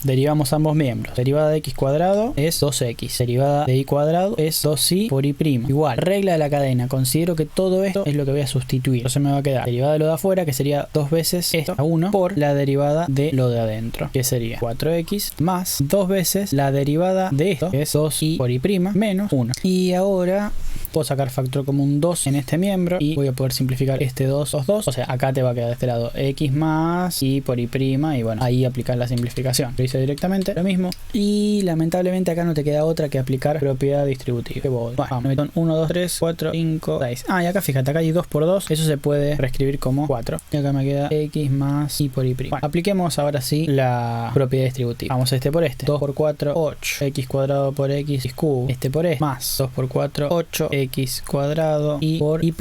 derivamos ambos miembros. Derivada de x cuadrado es 2x. Derivada de y cuadrado es 2y por y'. Igual, regla de la cadena. Considero que todo esto es lo que voy a sustituir. Entonces me va a quedar derivada de lo de afuera, que sería 2 veces esto a 1 por la derivada de lo de adentro, que sería 4x más 2 veces la derivada de esto, que es 2y por y' menos 1. Y ahora puedo sacar factor común 2 en este miembro y voy a poder simplificar este 2, 2. O sea, acá te va a quedar de este lado x más y por y', y bueno, ahí aplicar la simplificación. Lo hice directamente lo mismo y lamentablemente acá no te queda otra que aplicar propiedad distributiva. Qué bobo. Bueno, me meto 1, 2, 3, 4, 5, 6. Y acá fíjate, acá hay 2 por 2. Eso se puede reescribir como 4. Y acá me queda x más y por y'. Bueno, apliquemos ahora sí la propiedad distributiva. Vamos este por este. 2 por 4, 8. X cuadrado por x cubo. Este por este. Más 2 por 4, 8. X cuadrado y por y'.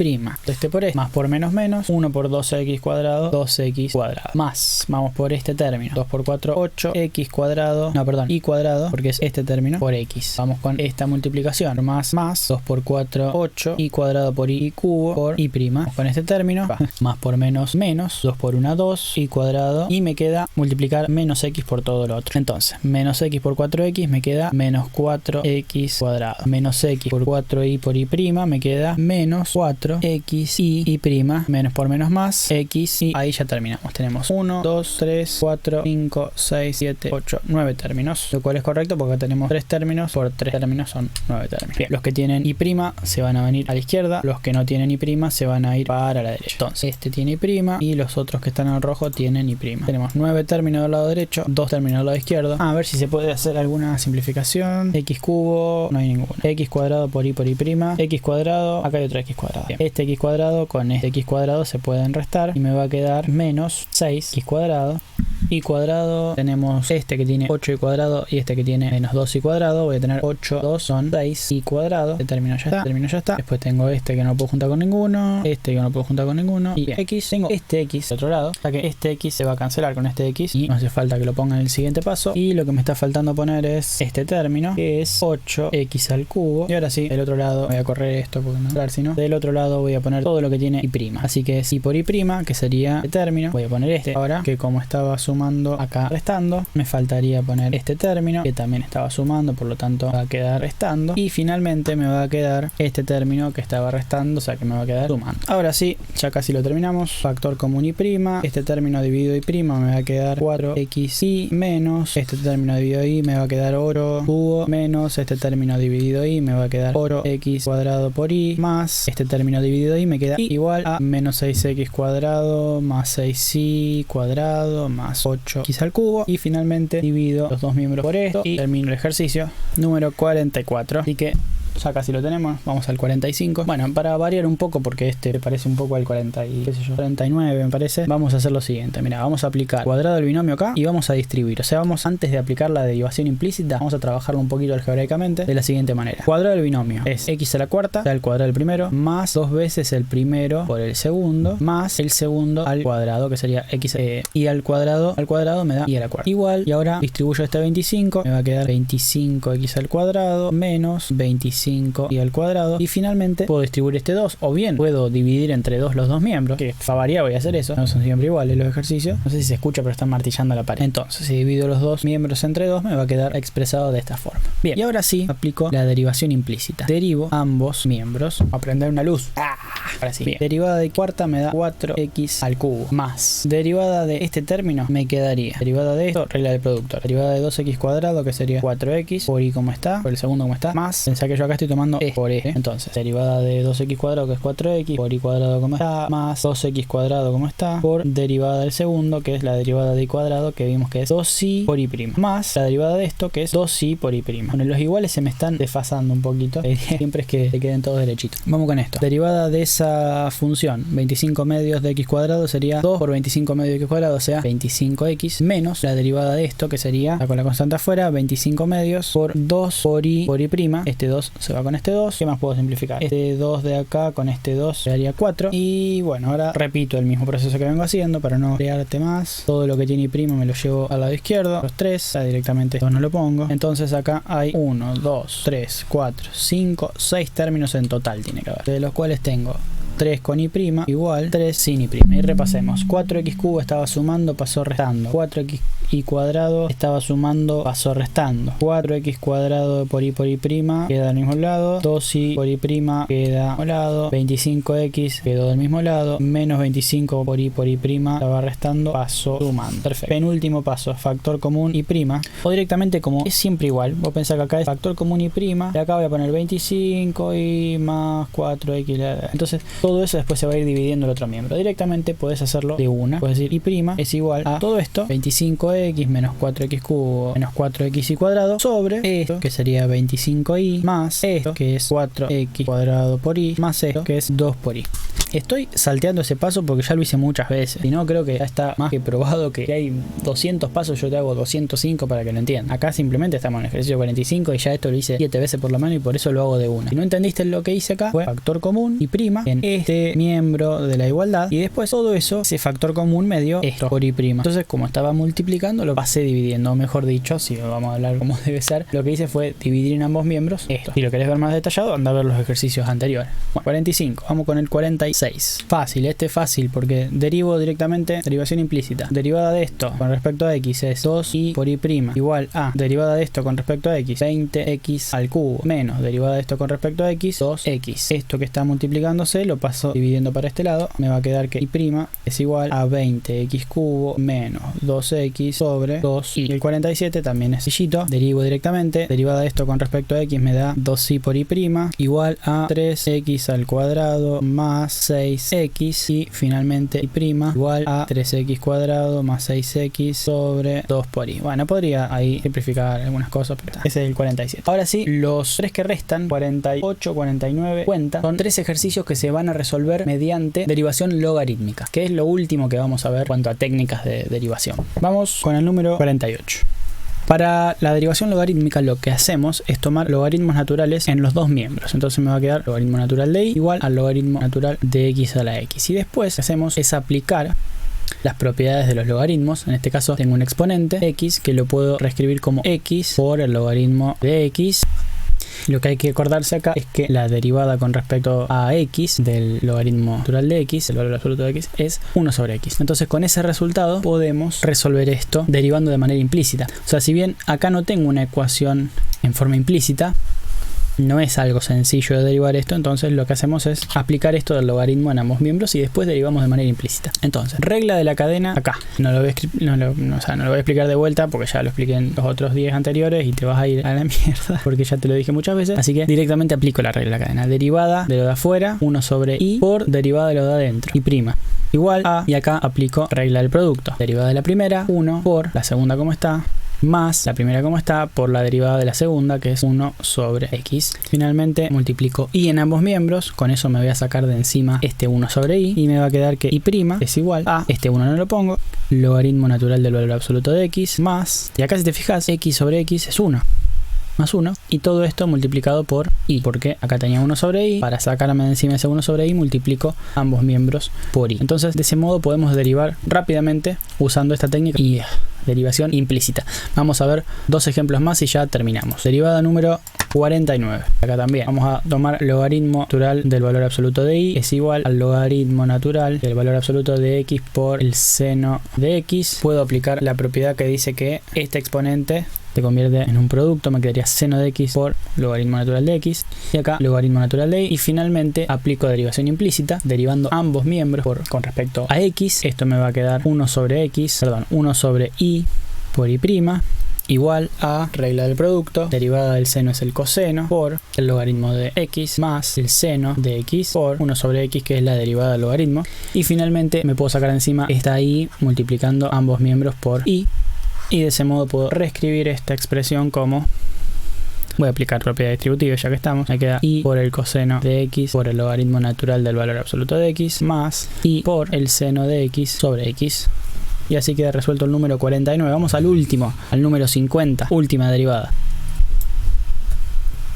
Este por este. Más por menos menos. 1 por 2x cuadrado. 2x cuadrado. Más. Vamos por este término. 2 por 4, 8. X cuadrado. No, perdón. Y cuadrado. Porque es este término por x. Vamos con esta multiplicación. Más. 2 por 4, 8. Y cuadrado por y cubo por y'. Vamos con este término. Más por menos menos. 2 por 1, 2. Y cuadrado. Y me queda multiplicar menos x por todo lo otro. Entonces, menos x por 4x me queda menos 4x cuadrado. Menos x por 4y por y' me queda menos 4x y menos por menos más x y ahí ya terminamos. Tenemos 1, 2, 3, 4, 5, 6, 7, 8, 9 términos, lo cual es correcto porque tenemos 3 términos, por 3 términos son 9 términos. Bien, los que tienen y' se van a venir a la izquierda, los que no tienen y' se van a ir para la derecha. Entonces este tiene y' y los otros que están en rojo tienen y'. Tenemos 9 términos del lado derecho, 2 términos del lado izquierdo. A ver si se puede hacer alguna simplificación. X cubo, no hay ninguna. X cuadrado por y'. X cuadrado, acá hay otro x cuadrado. Bien. Este x cuadrado con este x cuadrado se pueden restar y me va a quedar menos 6x cuadrado y cuadrado, tenemos este que tiene 8 y cuadrado y este que tiene menos 2 y cuadrado. Voy a tener 8, 2 son 6 y cuadrado. Este término ya está, Después tengo este que no puedo juntar con ninguno, este que no puedo juntar con ninguno. Y bien, X, tengo este X del otro lado, o sea que este X se va a cancelar con este X y no hace falta que lo ponga en el siguiente paso. Y lo que me está faltando poner es este término, que es 8x al cubo. Y ahora sí, del otro lado voy a correr esto porque no hablar, sino del otro lado voy a poner todo lo que tiene y'. Así que es y por y', que sería el término. Voy a poner este. Ahora que como estaba sumando acá restando, me faltaría poner este término que también estaba sumando, por lo tanto va a quedar restando. Y finalmente me va a quedar este término que estaba restando, o sea que me va a quedar sumando. Ahora sí, ya casi lo terminamos. Factor común y'. Este término dividido y' me va a quedar 4xy menos este término dividido y me va a quedar 8 cubo menos este término dividido y me va a quedar 8x cuadrado por y más este término dividido y me queda y igual a menos 6x cuadrado más 6y cuadrado más 8x al cubo. Y finalmente divido los dos miembros por esto y termino el ejercicio número 44. Así que ya casi lo tenemos, vamos al 45. Bueno, para variar un poco, porque este me parece un poco al 40 y qué sé yo, 49 me parece, vamos a hacer lo siguiente. Mira, vamos a aplicar cuadrado del binomio acá y vamos a distribuir. O sea, vamos, antes de aplicar la derivación implícita, vamos a trabajarlo un poquito algebraicamente de la siguiente manera. Cuadrado del binomio es x a la cuarta, o sea, el cuadrado del primero, más 2 veces el primero por el segundo, más el segundo al cuadrado, que sería x, y al cuadrado me da y a la cuarta. Igual, y ahora distribuyo este 25, me va a quedar 25x al cuadrado menos 25 y al cuadrado. Y finalmente puedo distribuir este 2, o bien puedo dividir entre 2 los dos miembros, que para variar voy a hacer eso, no son siempre iguales los ejercicios. No sé si se escucha, pero están martillando la pared. Entonces, si divido los dos miembros entre 2, me va a quedar expresado de esta forma. Bien, y ahora sí aplico la derivación implícita. Derivo ambos miembros. A prender una luz. Ahora sí. Bien. Derivada de cuarta me da 4x al cubo más derivada de este término me quedaría derivada de esto, regla del productor, derivada de 2x cuadrado, que sería 4x por y como está, por el segundo como está, más, pensá que yo acá estoy tomando e por e, entonces derivada de 2x cuadrado, que es 4x, por y cuadrado como está, más 2x cuadrado como está, por derivada del segundo, que es la derivada de y cuadrado, que vimos que es 2y por y', más la derivada de esto, que es 2y por y'. Bueno, los iguales se me están desfasando un poquito, siempre es que se queden todos derechitos. Vamos con esto. Derivada de esa función, 25 medios de x cuadrado sería 2 por 25 medios de x cuadrado, o sea 25x, menos la derivada de esto, que sería, con la constante afuera, 25 medios por 2 por y'. Este 2 se va con este 2. ¿Qué más puedo simplificar? Este 2 de acá con este 2 se haría 4. Y bueno, ahora repito el mismo proceso que vengo haciendo para no crearte más. Todo lo que tiene y' me lo llevo al lado izquierdo. Los 3, directamente 2 no lo pongo. Entonces acá hay 1, 2, 3, 4, 5, 6 términos en total tiene que haber, de los cuales tengo 3 con y' igual 3 sin y'. Y repasemos. 4x cubo estaba sumando, pasó restando. 4x y cuadrado estaba sumando, pasó restando. 4x cuadrado por y' queda del mismo lado. 2y por y' queda al lado. 25x quedó del mismo lado. Menos 25 por y' estaba restando, pasó sumando. Perfecto. Penúltimo paso, factor común y'. O directamente, como es siempre igual, vos pensás que acá es factor común y'. Y acá voy a poner 25 y más 4x. Entonces todo eso después se va a ir dividiendo el otro miembro. Directamente puedes hacerlo de una. Puedes decir y' es igual a todo esto, 25x menos 4x cubo menos 4x cuadrado, sobre esto, que sería 25y, más esto, que es 4x cuadrado por y, más esto, que es 2 por y. Estoy salteando ese paso porque ya lo hice muchas veces. Y no, creo que ya está más que probado que hay 200 pasos, yo te hago 205 para que lo entiendan. Acá simplemente estamos en el ejercicio 45 y ya esto lo hice 7 veces por la mano y por eso lo hago de una. Si no entendiste lo que hice acá, fue factor común y' en este miembro de la igualdad. Y después todo eso, ese factor común me dio esto por y'. Entonces, como estaba multiplicando, lo pasé dividiendo. O mejor dicho, si vamos a hablar como debe ser, lo que hice fue dividir en ambos miembros esto. Si lo querés ver más detallado, anda a ver los ejercicios anteriores. Bueno, 45. Vamos con el 46. Fácil, este es fácil porque derivo directamente, derivación implícita. Derivada de esto con respecto a x es 2y por y' igual a derivada de esto con respecto a x, 20x al cubo, menos derivada de esto con respecto a x, 2x. Esto que está multiplicándose lo paso dividiendo para este lado, me va a quedar que y' es igual a 20x cubo menos 2x sobre 2y. El 47 también es sencillito, derivo directamente, derivada de esto con respecto a x me da 2y por y' igual a 3x al cuadrado más 6x y finalmente y' igual a 3x cuadrado más 6x sobre 2 por y. Bueno, podría ahí simplificar algunas cosas, pero ese es el 47. Ahora sí, los tres que restan, 48, 49, 50, son tres ejercicios que se van a resolver mediante derivación logarítmica, que es lo último que vamos a ver cuanto a técnicas de derivación. Vamos con el número 48. Para la derivación logarítmica lo que hacemos es tomar logaritmos naturales en los dos miembros. Entonces me va a quedar logaritmo natural de y igual al logaritmo natural de x a la x. Y después lo que hacemos es aplicar las propiedades de los logaritmos. En este caso tengo un exponente x que lo puedo reescribir como x por el logaritmo de x. Lo que hay que acordarse acá es que la derivada con respecto a x del logaritmo natural de x, el valor absoluto de x, es 1 sobre x. Entonces con ese resultado podemos resolver esto derivando de manera implícita. O sea, si bien acá no tengo una ecuación en forma implícita, no es algo sencillo de derivar esto, entonces lo que hacemos es aplicar esto del logaritmo en ambos miembros y después derivamos de manera implícita. Entonces, regla de la cadena acá. No lo voy a explicar de vuelta porque ya lo expliqué en los otros 10 anteriores y te vas a ir a la mierda porque ya te lo dije muchas veces. Así que directamente aplico la regla de la cadena. Derivada de lo de afuera, 1 sobre y por derivada de lo de adentro. Y prima igual a, y acá aplico regla del producto. Derivada de la primera, 1 por la segunda como está, más la primera como está por la derivada de la segunda, que es 1 sobre x. Finalmente multiplico y en ambos miembros, con eso me voy a sacar de encima este 1 sobre y me va a quedar que y' es igual a, este 1 no lo pongo, logaritmo natural del valor absoluto de x, más, y acá si te fijas, x sobre x es 1. Más 1 y todo esto multiplicado por y, porque acá tenía 1 sobre y, para sacarme de encima ese 1 sobre y multiplico ambos miembros por y. Entonces de ese modo podemos derivar rápidamente usando esta técnica y derivación implícita. Vamos a ver dos ejemplos más y ya terminamos. Derivada número 49. Acá también vamos a tomar logaritmo natural del valor absoluto de y es igual al logaritmo natural del valor absoluto de x por el seno de x. Puedo aplicar la propiedad que dice que este exponente se convierte en un producto, me quedaría seno de x por logaritmo natural de x y acá logaritmo natural de y finalmente aplico derivación implícita derivando ambos miembros con respecto a x. Esto me va a quedar 1 sobre y por y' igual a regla del producto, derivada del seno es el coseno por el logaritmo de x más el seno de x por 1 sobre x, que es la derivada del logaritmo, y finalmente me puedo sacar encima esta y multiplicando ambos miembros por y de ese modo puedo reescribir esta expresión como, voy a aplicar propiedad distributiva ya que estamos, me queda y por el coseno de x por el logaritmo natural del valor absoluto de x más y por el seno de x sobre x. Y así queda resuelto el número 49. Vamos al último, al número 50, última derivada.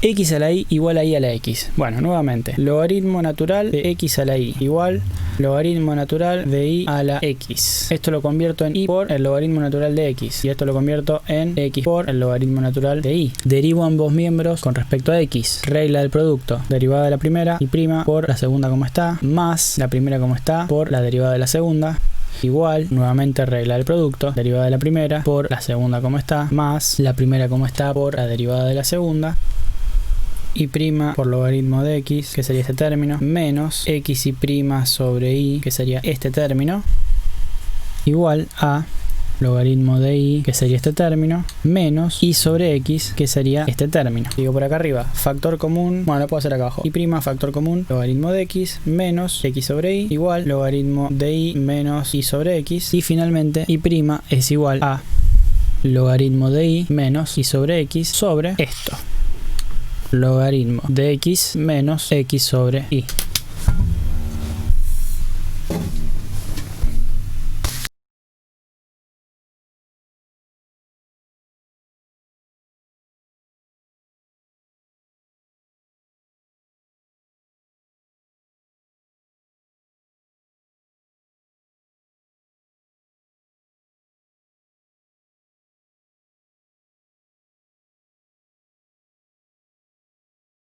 X a la y igual a y a la x. Bueno, nuevamente, logaritmo natural de x a la y igual logaritmo natural de y a la x. Esto lo convierto en y por el logaritmo natural de x y esto lo convierto en x por el logaritmo natural de y. Derivo ambos miembros con respecto a x. Regla del producto, derivada de la primera y prima por la segunda como está, más la primera como está por la derivada de la segunda. Igual, nuevamente regla del producto, derivada de la primera por la segunda como está, más la primera como está por la derivada de la segunda, y prima por logaritmo de x, que sería este término, menos x y prima sobre y, que sería este término, igual a logaritmo de y, que sería este término, menos y sobre x, que sería este término. Digo por acá arriba, factor común, bueno, lo puedo hacer acá abajo, y prima factor común, logaritmo de x, menos x sobre y, igual logaritmo de y menos y sobre x, y finalmente y prima es igual a logaritmo de y menos y sobre x sobre esto, logaritmo de x menos x sobre y.